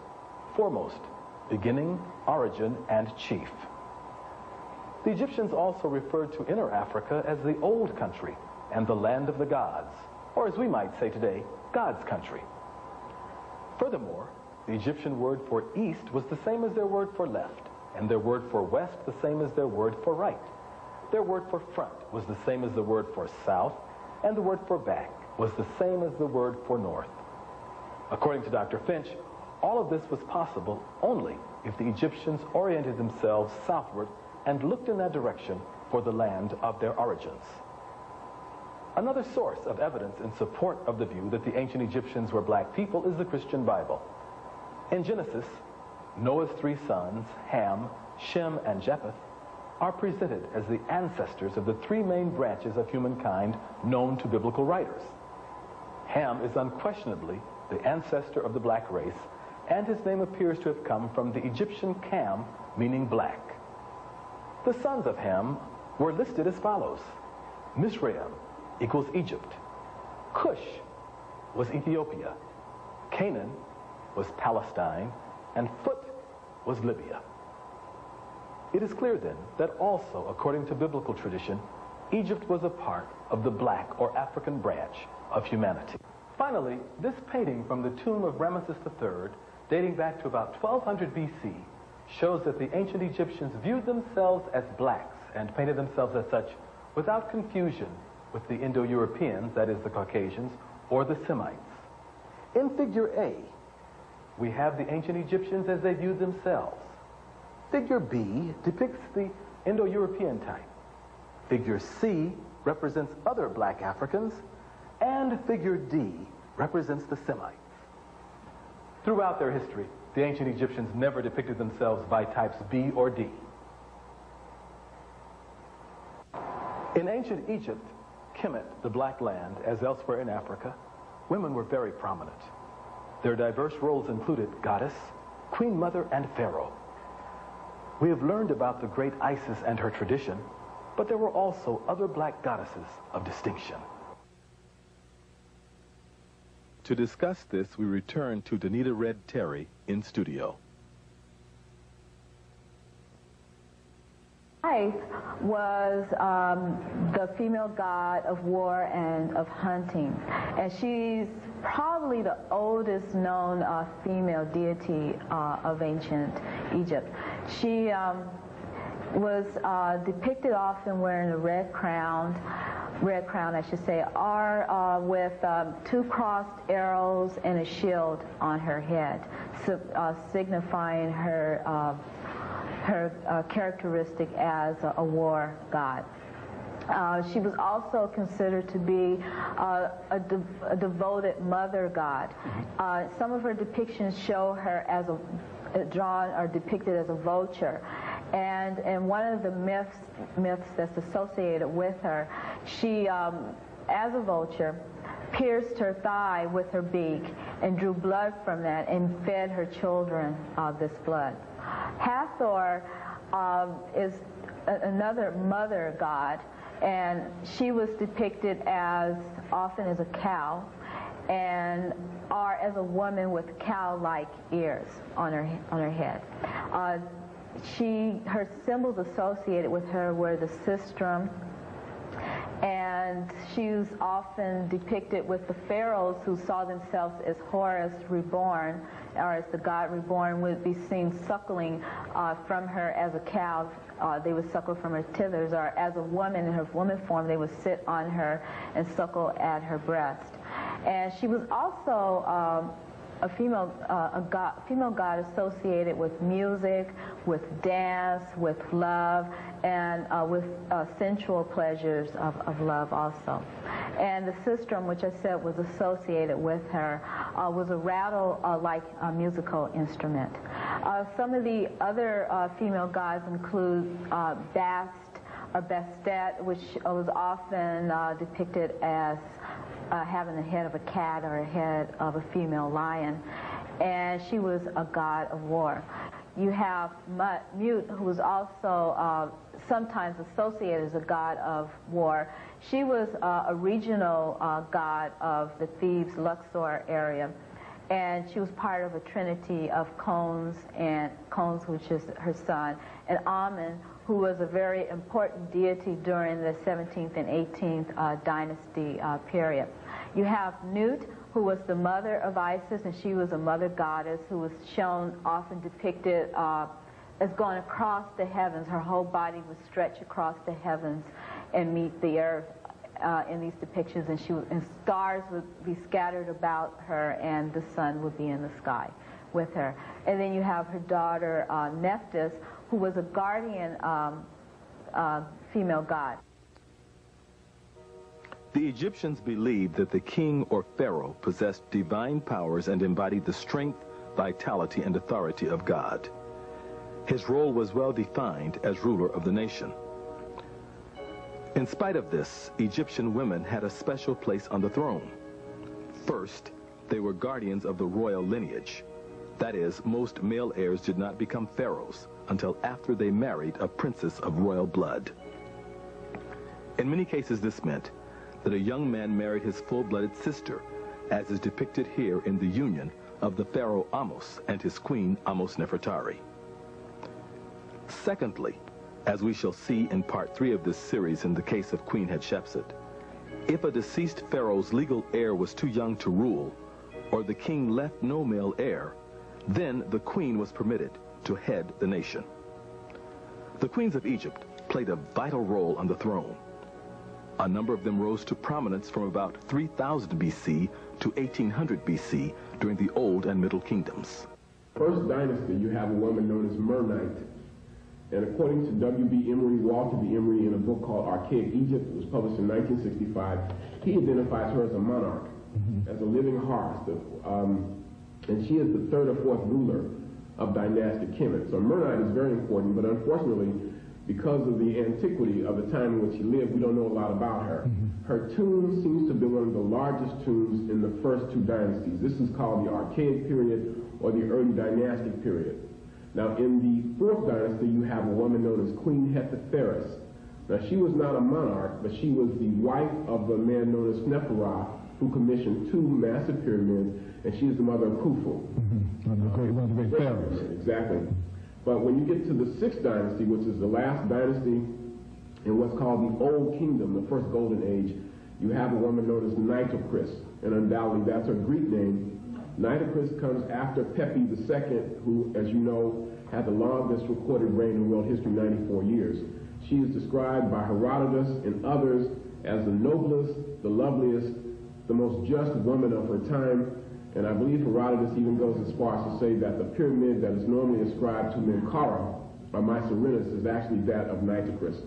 foremost, beginning, origin, and chief. The Egyptians also referred to Inner Africa as the old country and the land of the gods, or as we might say today, God's country. Furthermore, the Egyptian word for east was the same as their word for left, and their word for west the same as their word for right. Their word for front was the same as the word for south, and the word for back was the same as the word for north. According to Dr. Finch, all of this was possible only if the Egyptians oriented themselves southward and looked in that direction for the land of their origins. Another source of evidence in support of the view that the ancient Egyptians were black people is the Christian Bible. In Genesis, Noah's three sons, Ham, Shem, and Japheth, are presented as the ancestors of the three main branches of humankind known to biblical writers. Ham is unquestionably the ancestor of the black race, and his name appears to have come from the Egyptian Cam, meaning black. The sons of Ham were listed as follows. Mizraim equals Egypt. Cush was Ethiopia. Canaan was Palestine, and Phut was Libya. It is clear then that also, according to biblical tradition, Egypt was a part of the black or African branch of humanity. Finally, this painting from the tomb of Ramesses III, dating back to about 1200 BC, shows that the ancient Egyptians viewed themselves as blacks and painted themselves as such without confusion with the Indo-Europeans, that is the Caucasians, or the Semites. In figure A, we have the ancient Egyptians as they viewed themselves. Figure B depicts the Indo-European type. Figure C represents other black Africans, and figure D represents the Semites. Throughout their history, the ancient Egyptians never depicted themselves by types B or D. In ancient Egypt, Kemet, the Black Land, as elsewhere in Africa, women were very prominent. Their diverse roles included goddess, queen mother, and pharaoh. We have learned about the great Isis and her tradition, but there were also other black goddesses of distinction. To discuss this, we return to Danita Red Terry in studio. Isis was the female god of war and of hunting, and she's probably the oldest known female deity of ancient Egypt. She was depicted often wearing a red crown, I should say, or with two crossed arrows and a shield on her head, signifying her characteristic as a war god. She was also considered to be a devoted mother god. Some of her depictions show her as drawn or depicted as a vulture. And one of the myths that's associated with her, she, as a vulture, pierced her thigh with her beak and drew blood from that and fed her children this blood. Hathor is another mother god, and she was depicted as often as a cow or as a woman with cow-like ears on her head. Her symbols associated with her were the sistrum, and she was often depicted with the pharaohs who saw themselves as Horus reborn, or as the god reborn, would be seen suckling from her as a cow. They would suckle from her tithers, or as a woman in her woman form, they would sit on her and suckle at her breast. And she was also a female god associated with music, with dance, with love, and with sensual pleasures of love also. And the sistrum, which I said was associated with her, was a rattle-like musical instrument. Some of the other female gods include Bast or Bastet, which was often depicted as having the head of a cat or a head of a female lion, and she was a god of war. You have Mut, who was also sometimes associated as a god of war. She was a regional god of the Thebes, Luxor area, and she was part of a trinity of Khons, which is her son, and Amun, who was a very important deity during the 17th and 18th dynasty period. You have Nut, who was the mother of Isis, and she was a mother goddess who was shown, often depicted as going across the heavens. Her whole body would stretch across the heavens and meet the earth in these depictions, and stars would be scattered about her, and the sun would be in the sky with her. And then you have her daughter Nephthys, who was a guardian female god. The Egyptians believed that the king or pharaoh possessed divine powers and embodied the strength, vitality, and authority of God. His role was well defined as ruler of the nation. In spite of this, Egyptian women had a special place on the throne. First, they were guardians of the royal lineage. That is, most male heirs did not become pharaohs until after they married a princess of royal blood. In many cases, this meant that a young man married his full-blooded sister, as is depicted here in the union of the pharaoh Ahmose and his queen Ahmose Nefertari. Secondly, as we shall see in part 3 of this series in the case of Queen Hatshepsut, if a deceased pharaoh's legal heir was too young to rule, or the king left no male heir, then the queen was permitted to head the nation. The queens of Egypt played a vital role on the throne. A number of them rose to prominence from about 3000 BC to 1800 BC during the Old and Middle Kingdoms. First dynasty, you have a woman known as Mernite. And according to W.B. Emery, Walter B. Emery, in a book called Archaic Egypt, it was published in 1965, he identifies her as a monarch. as a living horse. And she is the third or fourth ruler of dynastic Kemet. So Mernite is very important, but unfortunately, because of the antiquity of the time in which she lived, we don't know a lot about her. Her tomb seems to be one of the largest tombs in the first two dynasties. This is called the Archaic period or the early dynastic period. Now, in the fourth dynasty, you have a woman known as Queen Hetepheres. Now, she was not a monarch, but she was the wife of a man known as Sneferu, who commissioned two massive pyramids, and she is the mother of Khufu. One of the great pharaohs. Exactly. But when you get to the sixth dynasty, which is the last dynasty in what's called the Old Kingdom, the first golden age, you have a woman known as Nitocris, and undoubtedly that's her Greek name. Nitocris comes after Pepi II, who, as you know, had the longest recorded reign in world history, 94 years. She is described by Herodotus and others as the noblest, the loveliest, the most just woman of her time. And I believe Herodotus even goes as far as to say that the pyramid that is normally ascribed to Menkaura, or Mycerinus, is actually that of Nitocris.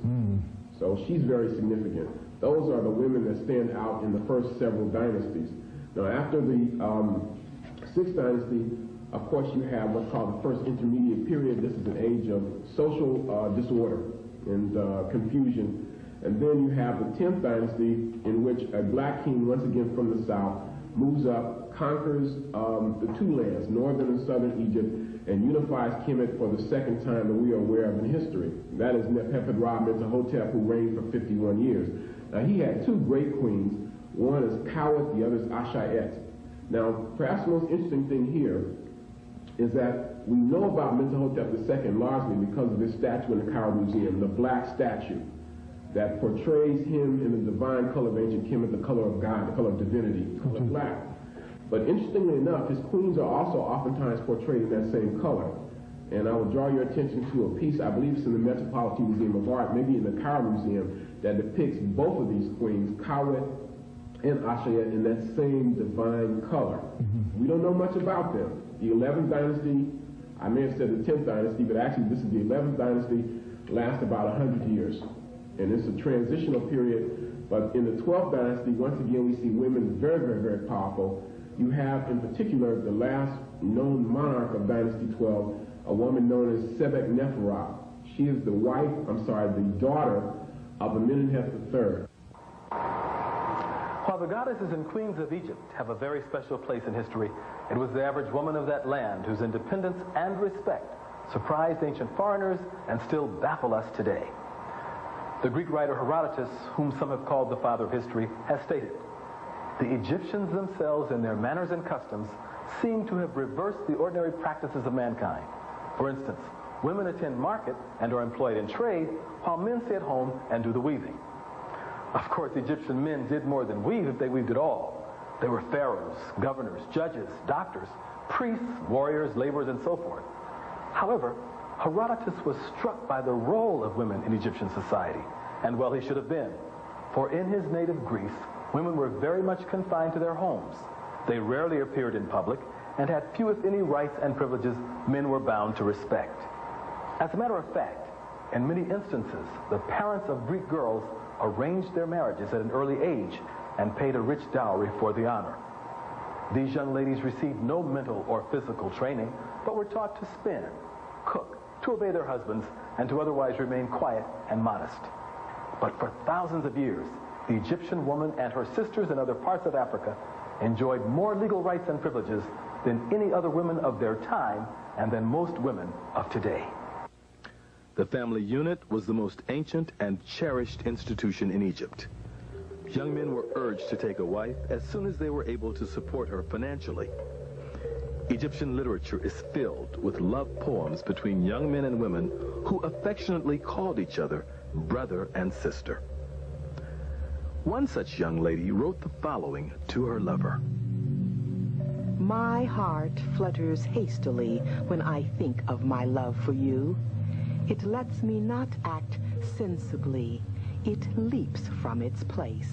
So she's very significant. Those are the women that stand out in the first several dynasties. Now, after the sixth dynasty, of course, you have what's called the first intermediate period. This is an age of social disorder and confusion. And then you have the 10th dynasty, in which a black king, once again from the south, moves up, conquers the two lands, northern and southern Egypt, and unifies Kemet for the second time that we are aware of in history. That is Nefertiti-Mentuhotep, who reigned for 51 years. Now, he had two great queens. One is Kawit, the other is Ashayet. Now, perhaps the most interesting thing here is that we know about Mentuhotep II largely because of this statue in the Cairo Museum, the black statue that portrays him in the divine color of ancient Kemet, the color of God, the color of divinity, the color of black. But interestingly enough, his queens are also oftentimes portrayed in that same color. And I will draw your attention to a piece, I believe it's in the Metropolitan Museum of Art, maybe in the Cairo Museum, that depicts both of these queens, Kawit and Ashayet, in that same divine color. We don't know much about them. The 11th dynasty, I may have said the 10th dynasty, but actually this is the 11th dynasty, lasts about 100 years. And it's a transitional period. But in the 12th dynasty, once again, we see women very, very, very powerful. You have, in particular, the last known monarch of Dynasty 12, a woman known as Sebek Neferu. She is the daughter of Amenemhet III. While the goddesses and queens of Egypt have a very special place in history, it was the average woman of that land whose independence and respect surprised ancient foreigners and still baffle us today. The Greek writer Herodotus, whom some have called the father of history, has stated, "The Egyptians themselves in their manners and customs seem to have reversed the ordinary practices of mankind. For instance, women attend market and are employed in trade, while men stay at home and do the weaving." Of course, Egyptian men did more than weave if they weaved at all. They were pharaohs, governors, judges, doctors, priests, warriors, laborers, and so forth. However, Herodotus was struck by the role of women in Egyptian society, and well he should have been. For in his native Greece, women were very much confined to their homes. They rarely appeared in public and had few if any rights and privileges men were bound to respect. As a matter of fact, in many instances, the parents of Greek girls arranged their marriages at an early age and paid a rich dowry for the honor. These young ladies received no mental or physical training, but were taught to spin, cook, to obey their husbands, and to otherwise remain quiet and modest. But for thousands of years, the Egyptian woman and her sisters in other parts of Africa enjoyed more legal rights and privileges than any other women of their time and than most women of today. The family unit was the most ancient and cherished institution in Egypt. Young men were urged to take a wife as soon as they were able to support her financially. Egyptian literature is filled with love poems between young men and women who affectionately called each other brother and sister. One such young lady wrote the following to her lover. My heart flutters hastily when I think of my love for you. It lets me not act sensibly. It leaps from its place.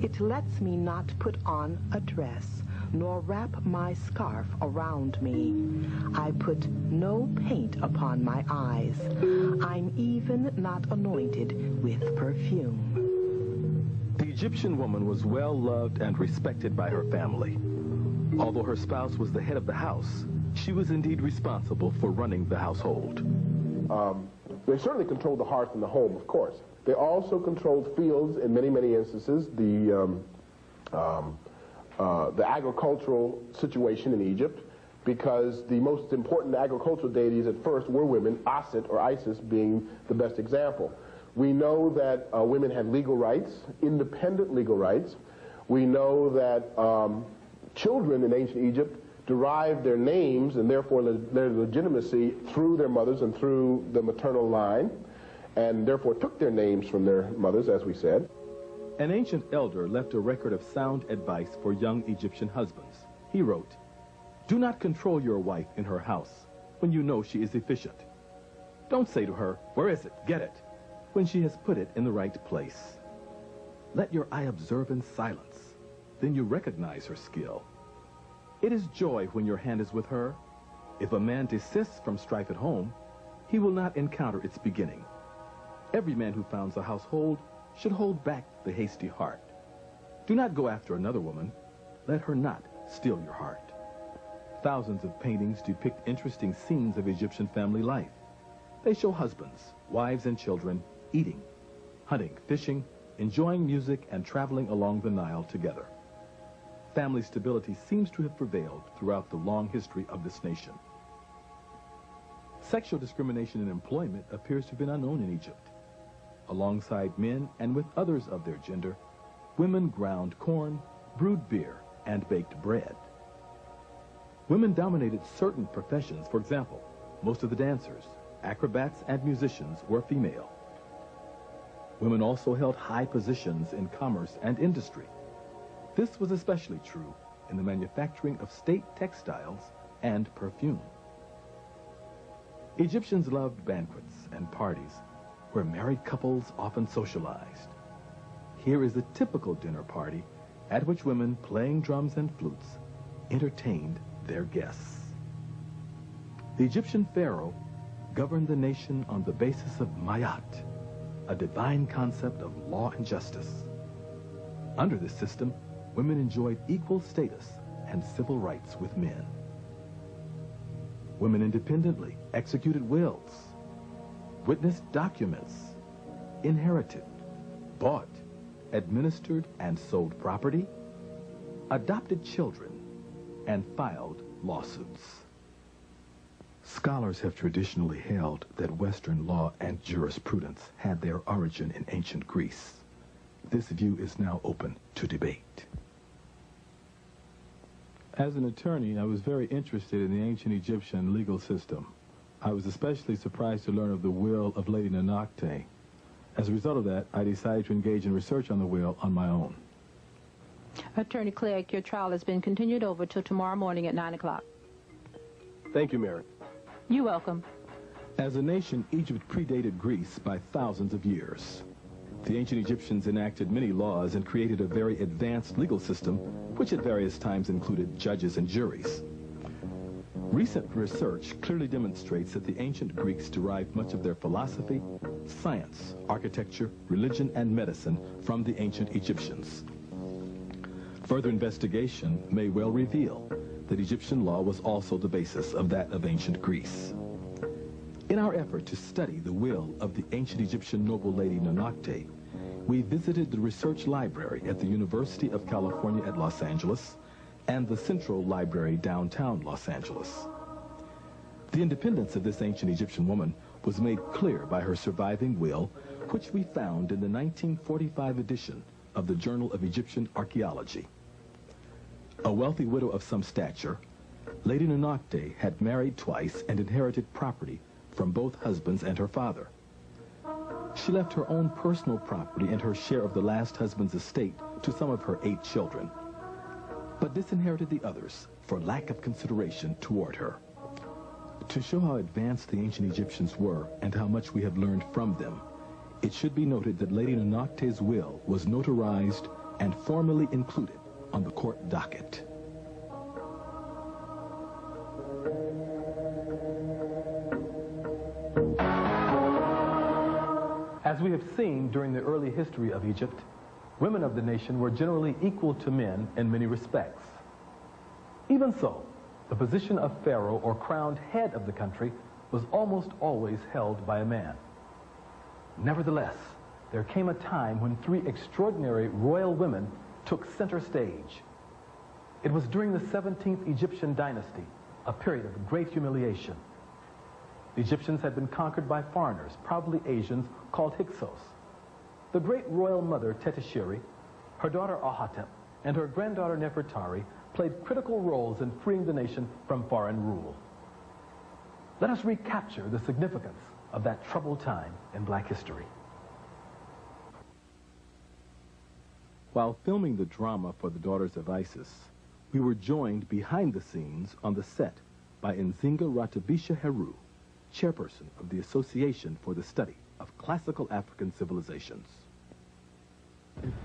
It lets me not put on a dress, nor wrap my scarf around me. I put no paint upon my eyes. I'm even not anointed with perfume. The Egyptian woman was well loved and respected by her family. Although her spouse was the head of the house, she was indeed responsible for running the household. They certainly controlled the hearth and the home, of course. They also controlled fields in many, many instances. The agricultural situation in Egypt, because the most important agricultural deities at first were women, Aset or Isis being the best example. We know that women had legal rights, independent legal rights. We know that children in ancient Egypt derived their names and therefore their legitimacy through their mothers and through the maternal line, and therefore took their names from their mothers, as we said. An ancient elder left a record of sound advice for young Egyptian husbands. He wrote, "Do not control your wife in her house when you know she is efficient. Don't say to her, 'Where is it? Get it,' when she has put it in the right place. Let your eye observe in silence. Then you recognize her skill. It is joy when your hand is with her. If a man desists from strife at home, he will not encounter its beginning. Every man who founds a household should hold back the hasty heart. Do not go after another woman. Let her not steal your heart." Thousands of paintings depict interesting scenes of Egyptian family life. They show husbands, wives, and children eating, hunting, fishing, enjoying music, and traveling along the Nile together. Family stability seems to have prevailed throughout the long history of this nation. Sexual discrimination in employment appears to have been unknown in Egypt. Alongside men and with others of their gender, women ground corn, brewed beer, and baked bread. Women dominated certain professions. For example, most of the dancers, acrobats, and musicians were female. Women also held high positions in commerce and industry. This was especially true in the manufacturing of state textiles and perfume. Egyptians loved banquets and parties where married couples often socialized. Here is a typical dinner party at which women playing drums and flutes entertained their guests. The Egyptian pharaoh governed the nation on the basis of Mayat, a divine concept of law and justice. Under this system, women enjoyed equal status and civil rights with men. Women independently executed wills, witnessed documents, inherited, bought, administered and sold property, adopted children, and filed lawsuits. Scholars have traditionally held that Western law and jurisprudence had their origin in ancient Greece. This view is now open to debate. As an attorney, I was very interested in the ancient Egyptian legal system. I was especially surprised to learn of the will of Lady Nonakte. As a result of that, I decided to engage in research on the will on my own. Attorney Clegg, your trial has been continued over till tomorrow morning at 9 o'clock. Thank you, Mary. You're welcome. As a nation, Egypt predated Greece by thousands of years. The ancient Egyptians enacted many laws and created a very advanced legal system, which at various times included judges and juries. Recent research clearly demonstrates that the ancient Greeks derived much of their philosophy, science, architecture, religion, and medicine from the ancient Egyptians. Further investigation may well reveal that Egyptian law was also the basis of that of ancient Greece. In our effort to study the will of the ancient Egyptian noble lady Nonakte, we visited the research library at the University of California at Los Angeles and the Central Library downtown Los Angeles. The independence of this ancient Egyptian woman was made clear by her surviving will, which we found in the 1945 edition of the Journal of Egyptian Archaeology. A wealthy widow of some stature, Lady Nonakte had married twice and inherited property from both husbands and her father. She left her own personal property and her share of the last husband's estate to some of her 8 children, but disinherited the others for lack of consideration toward her. To show how advanced the ancient Egyptians were and how much we have learned from them, it should be noted that Lady Nonakte's will was notarized and formally included on the court docket. As we have seen during the early history of Egypt, Women of the nation were generally equal to men in many respects. Even so, the position of pharaoh or crowned head of the country was almost always held by a man. Nevertheless, there came a time when three extraordinary royal women took center stage. It was during the 17th Egyptian dynasty, a period of great humiliation. The Egyptians had been conquered by foreigners, probably Asians, called Hyksos. The great royal mother, Tetisheri, her daughter Ahotep, and her granddaughter Nefertari played critical roles in freeing the nation from foreign rule. Let us recapture the significance of that troubled time in black history. While filming the drama for the Daughters of Isis, we were joined behind the scenes on the set by Nzinga Ratabisha Heru, chairperson of the Association for the Study of Classical African Civilizations.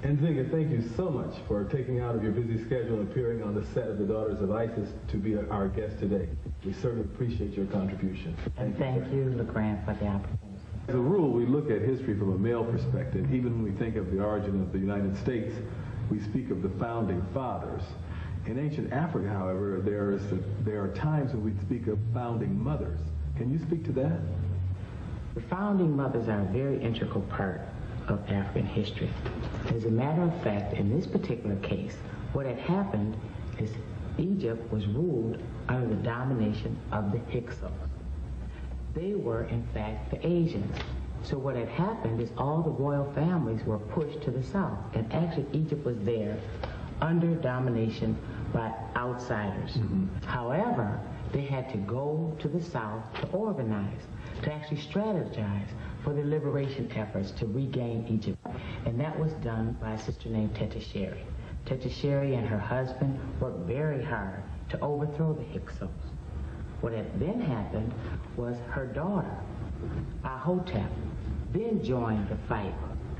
Nzinga, thank you so much for taking out of your busy schedule and appearing on the set of the Daughters of Isis to be our guest today. We certainly appreciate your contribution. And thank you, LeGrand, for the opportunity. As a rule, we look at history from a male perspective. Even when we think of the origin of the United States, we speak of the founding fathers. In ancient Africa, however, there are times when we speak of founding mothers. Can you speak to that? The founding mothers are a very integral part of African history. As a matter of fact, in this particular case, what had happened is Egypt was ruled under the domination of the Hyksos. They were, in fact, the Asians. So what had happened is all the royal families were pushed to the south, and actually Egypt was there under domination by outsiders. However, they had to go to the south to organize, to actually strategize for the liberation efforts to regain Egypt. And that was done by a sister named Tetisheri. Tetisheri and her husband worked very hard to overthrow the Hyksos. What had then happened was her daughter, Ahotep, then joined the fight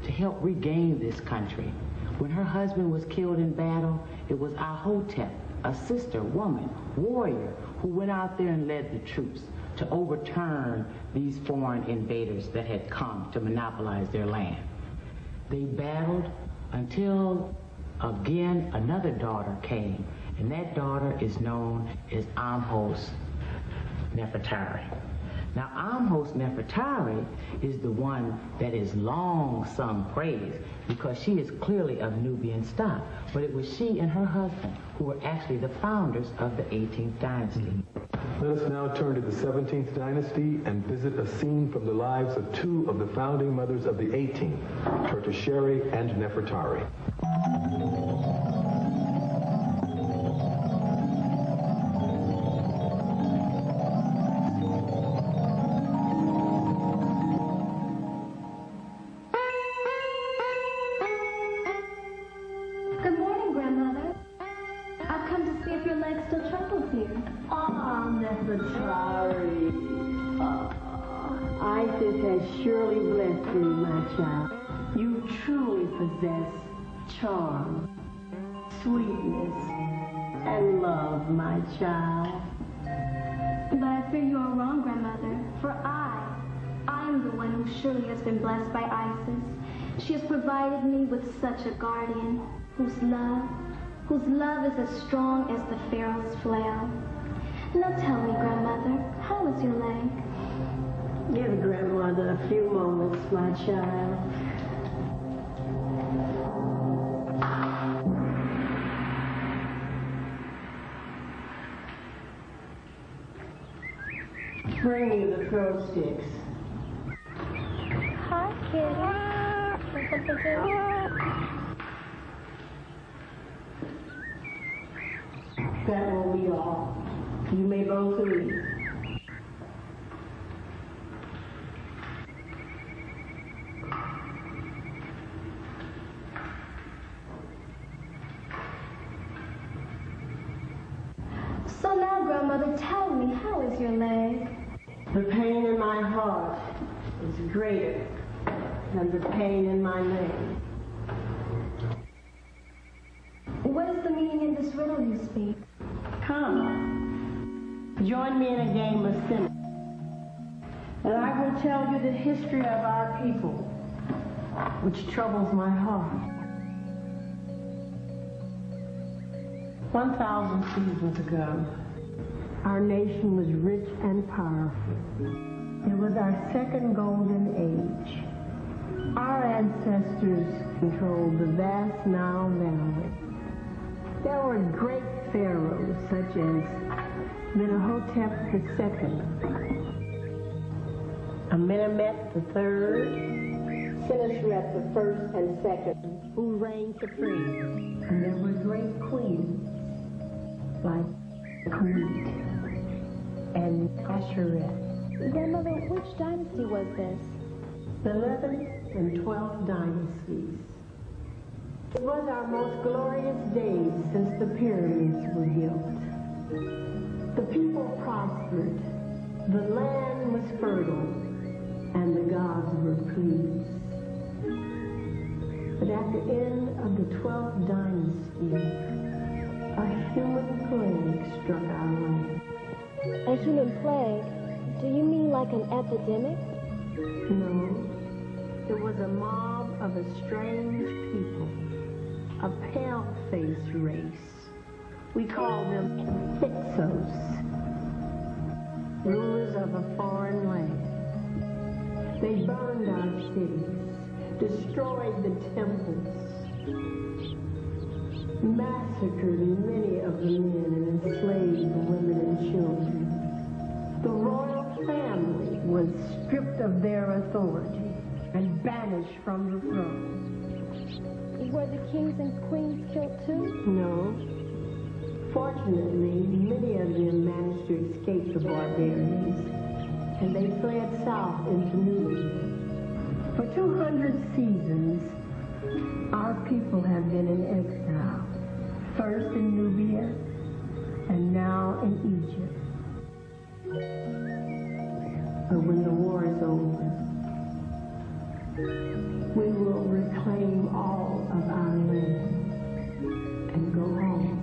to help regain this country. When her husband was killed in battle, it was Ahotep, a sister, woman, warrior, who went out there and led the troops to overturn these foreign invaders that had come to monopolize their land. They battled until, again, another daughter came, and that daughter is known as Amhos Nefertari. Now, Amhos Nefertari is the one that is long sung praise because she is clearly of Nubian stock, but it was she and her husband who were actually the founders of the 18th dynasty. Let us now turn to the 17th dynasty and visit a scene from the lives of two of the founding mothers of the 18th, Tetisheri and Nefertari. Good morning, Grandmother. I've come to see if your leg still troubles you. Nefertari. Isis has surely blessed me, my child. You truly possess charm, sweetness, and love, my child. But I fear you are wrong, Grandmother, for I am the one who surely has been blessed by Isis. She has provided me with such a guardian whose love is as strong as the Pharaoh's flail. Now tell me, Grandmother, how is your leg? Give Grandmother a few moments, my child. Bring me the throw sticks. Hi, kitty. That will be all. You may both leave. So now, Grandmother, tell me, how is your leg? The pain in my heart is greater than the pain in my leg. What is the meaning in this riddle you speak? Come, join me in a game of cynics, and I will tell you the history of our people, which troubles my heart. 1,000 seasons ago, our nation was rich and powerful. It was our second golden age. Our ancestors controlled the vast Nile Valley. There were great pharaohs such as Menahotep II, Amenemhet III, Senusret I and II, who reigned supreme. And there were great queens like Khmut and Asheret. Grandmother, which dynasty was this? The 11th and 12th dynasties. It was our most glorious days since the pyramids were built. The people prospered, the land was fertile, and the gods were pleased. But at the end of the 12th dynasty, a human plague struck our land. A human plague? Do you mean like an epidemic? No, it was a mob of a strange people, a pale-faced race. We call them Hyksos, rulers of a foreign land. They burned our cities, destroyed the temples, massacred many of the men and enslaved the women and children. The royal family was stripped of their authority and banished from the throne. Were the kings and queens killed too? No. Fortunately, many of them managed to escape the barbarians, and they fled south into Nubia. For 200 seasons, our people have been in exile, first in Nubia, and now in Egypt. But when the war is over, we will reclaim all of our land and go home.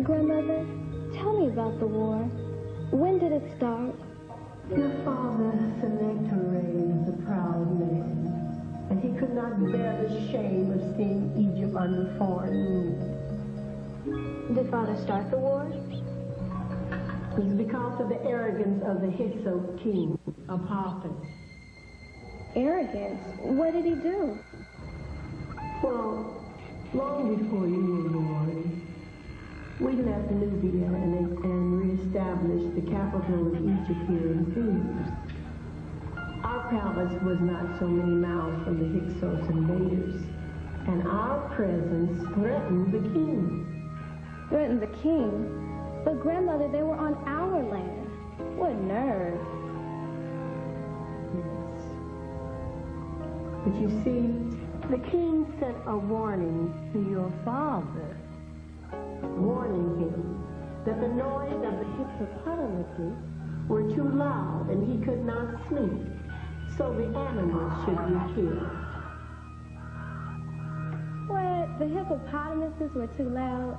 Grandmother, tell me about the war. When did it start? Your father, Sennacherib, was a proud man, and he could not bear the shame of seeing Egypt under foreign rule. Did Father start the war? It was because of the arrogance of the Hyksos king, Apophis. Arrogance? What did he do? Well, long before you were born, we left Nubia and reestablished the capital of Egypt here in Thebes. Our palace was not so many miles from the Hyksos invaders, and our presence threatened the king. Threatened the king? But Grandmother, they were on our land. What nerve. Yes. But you see, the king sent a warning to your father, warning him that the noise of the hippopotamuses were too loud and he could not sleep, so the animals should be killed. What? The hippopotamuses were too loud?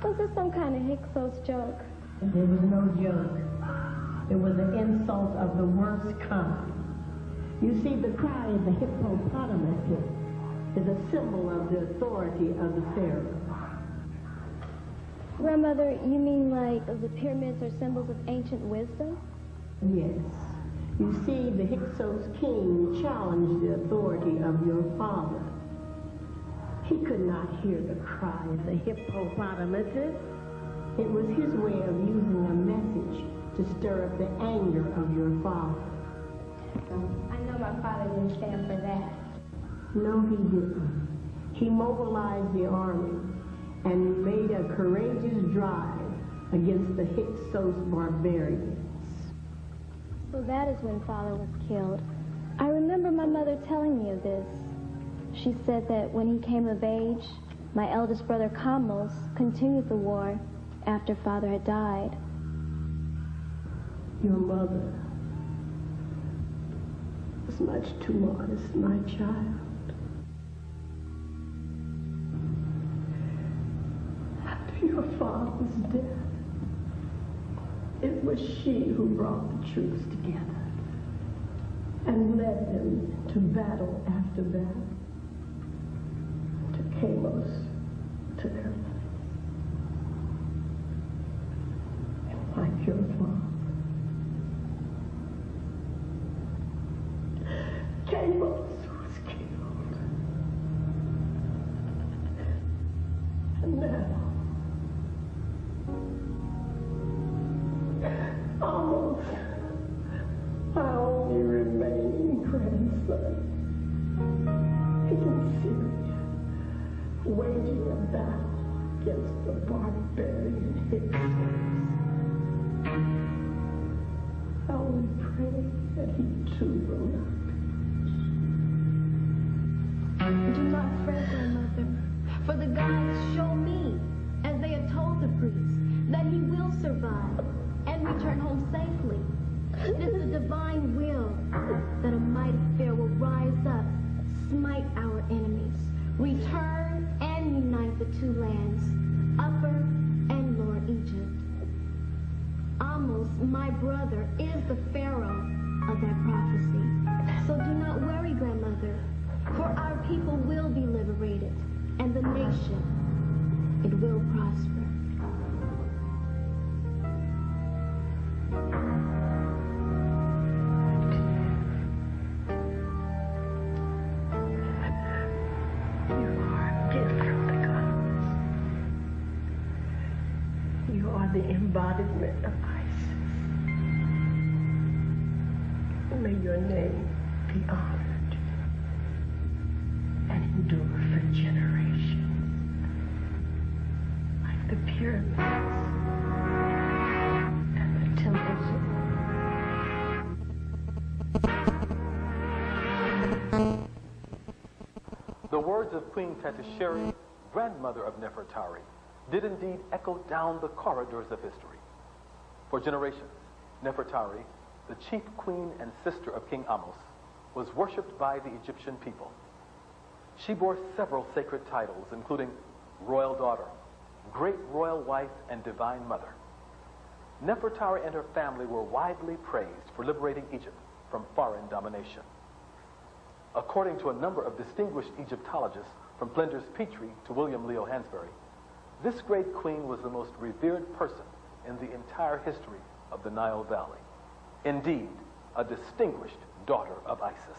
Was this some kind of Hyksos joke? There was no joke. It was an insult of the worst kind. You see, the cry of the hippopotamus is a symbol of the authority of the pharaoh. Grandmother, you mean like the pyramids are symbols of ancient wisdom? Yes. You see, the Hyksos king challenged the authority of your father. He could not hear the cry of the hippopotamuses. It was his way of using a message to stir up the anger of your father. I know my father didn't stand for that. No, he didn't. He mobilized the army and made a courageous drive against the Hyksos barbarians. So that is when Father was killed. I remember my mother telling me of this. She said that when he came of age, my eldest brother Kamlos continued the war after Father had died. Your mother was much too modest, my child. After your father's death, it was she who brought the troops together and led them to battle after battle, to Kamos, to their lives. And like your father, Caleb's was killed. And now, almost my only remaining grandson is in Syria, waging a battle against the barbarian Hitler. I only pray that he too will not. Do not fret, grandmother, for the gods show me, as they have told the priests, that he will survive and return home safely. It is the divine will that a mighty fair will rise up, smite our enemies, return and unite the two lands, Upper and Lower Egypt. Amos, my brother, is the Pharaoh of that prophecy. So do not worry, grandmother, for our people will be liberated, and the nation, it will prosper. You are a gift from the gods. You are the embodiment of Isis. May your name be honored and endure for generations, like the pyramids and the temples of The words of Queen Tetisheri, grandmother of Nefertari, did indeed echo down the corridors of history. For generations, Nefertari, the chief queen and sister of King Amos, was worshipped by the Egyptian people. She bore several sacred titles, including royal daughter, great royal wife, and divine mother. Nefertari and her family were widely praised for liberating Egypt from foreign domination. According to a number of distinguished Egyptologists, from Flinders Petrie to William Leo Hansberry, this great queen was the most revered person in the entire history of the Nile Valley. Indeed, a distinguished daughter of Isis.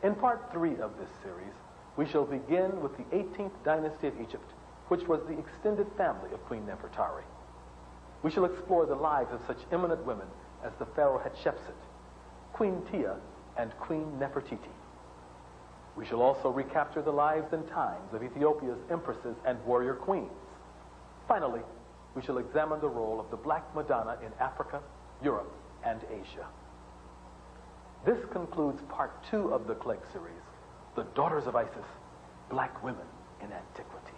In part 3 of this series, we shall begin with the 18th dynasty of Egypt, which was the extended family of Queen Nefertari. We shall explore the lives of such eminent women as the Pharaoh Hatshepsut, Queen Tia, and Queen Nefertiti. We shall also recapture the lives and times of Ethiopia's empresses and warrior queens. Finally, we shall examine the role of the Black Madonna in Africa, Europe, and Asia. This concludes part 2 of the Clegg series, The Daughters of Isis, Black Women in Antiquity.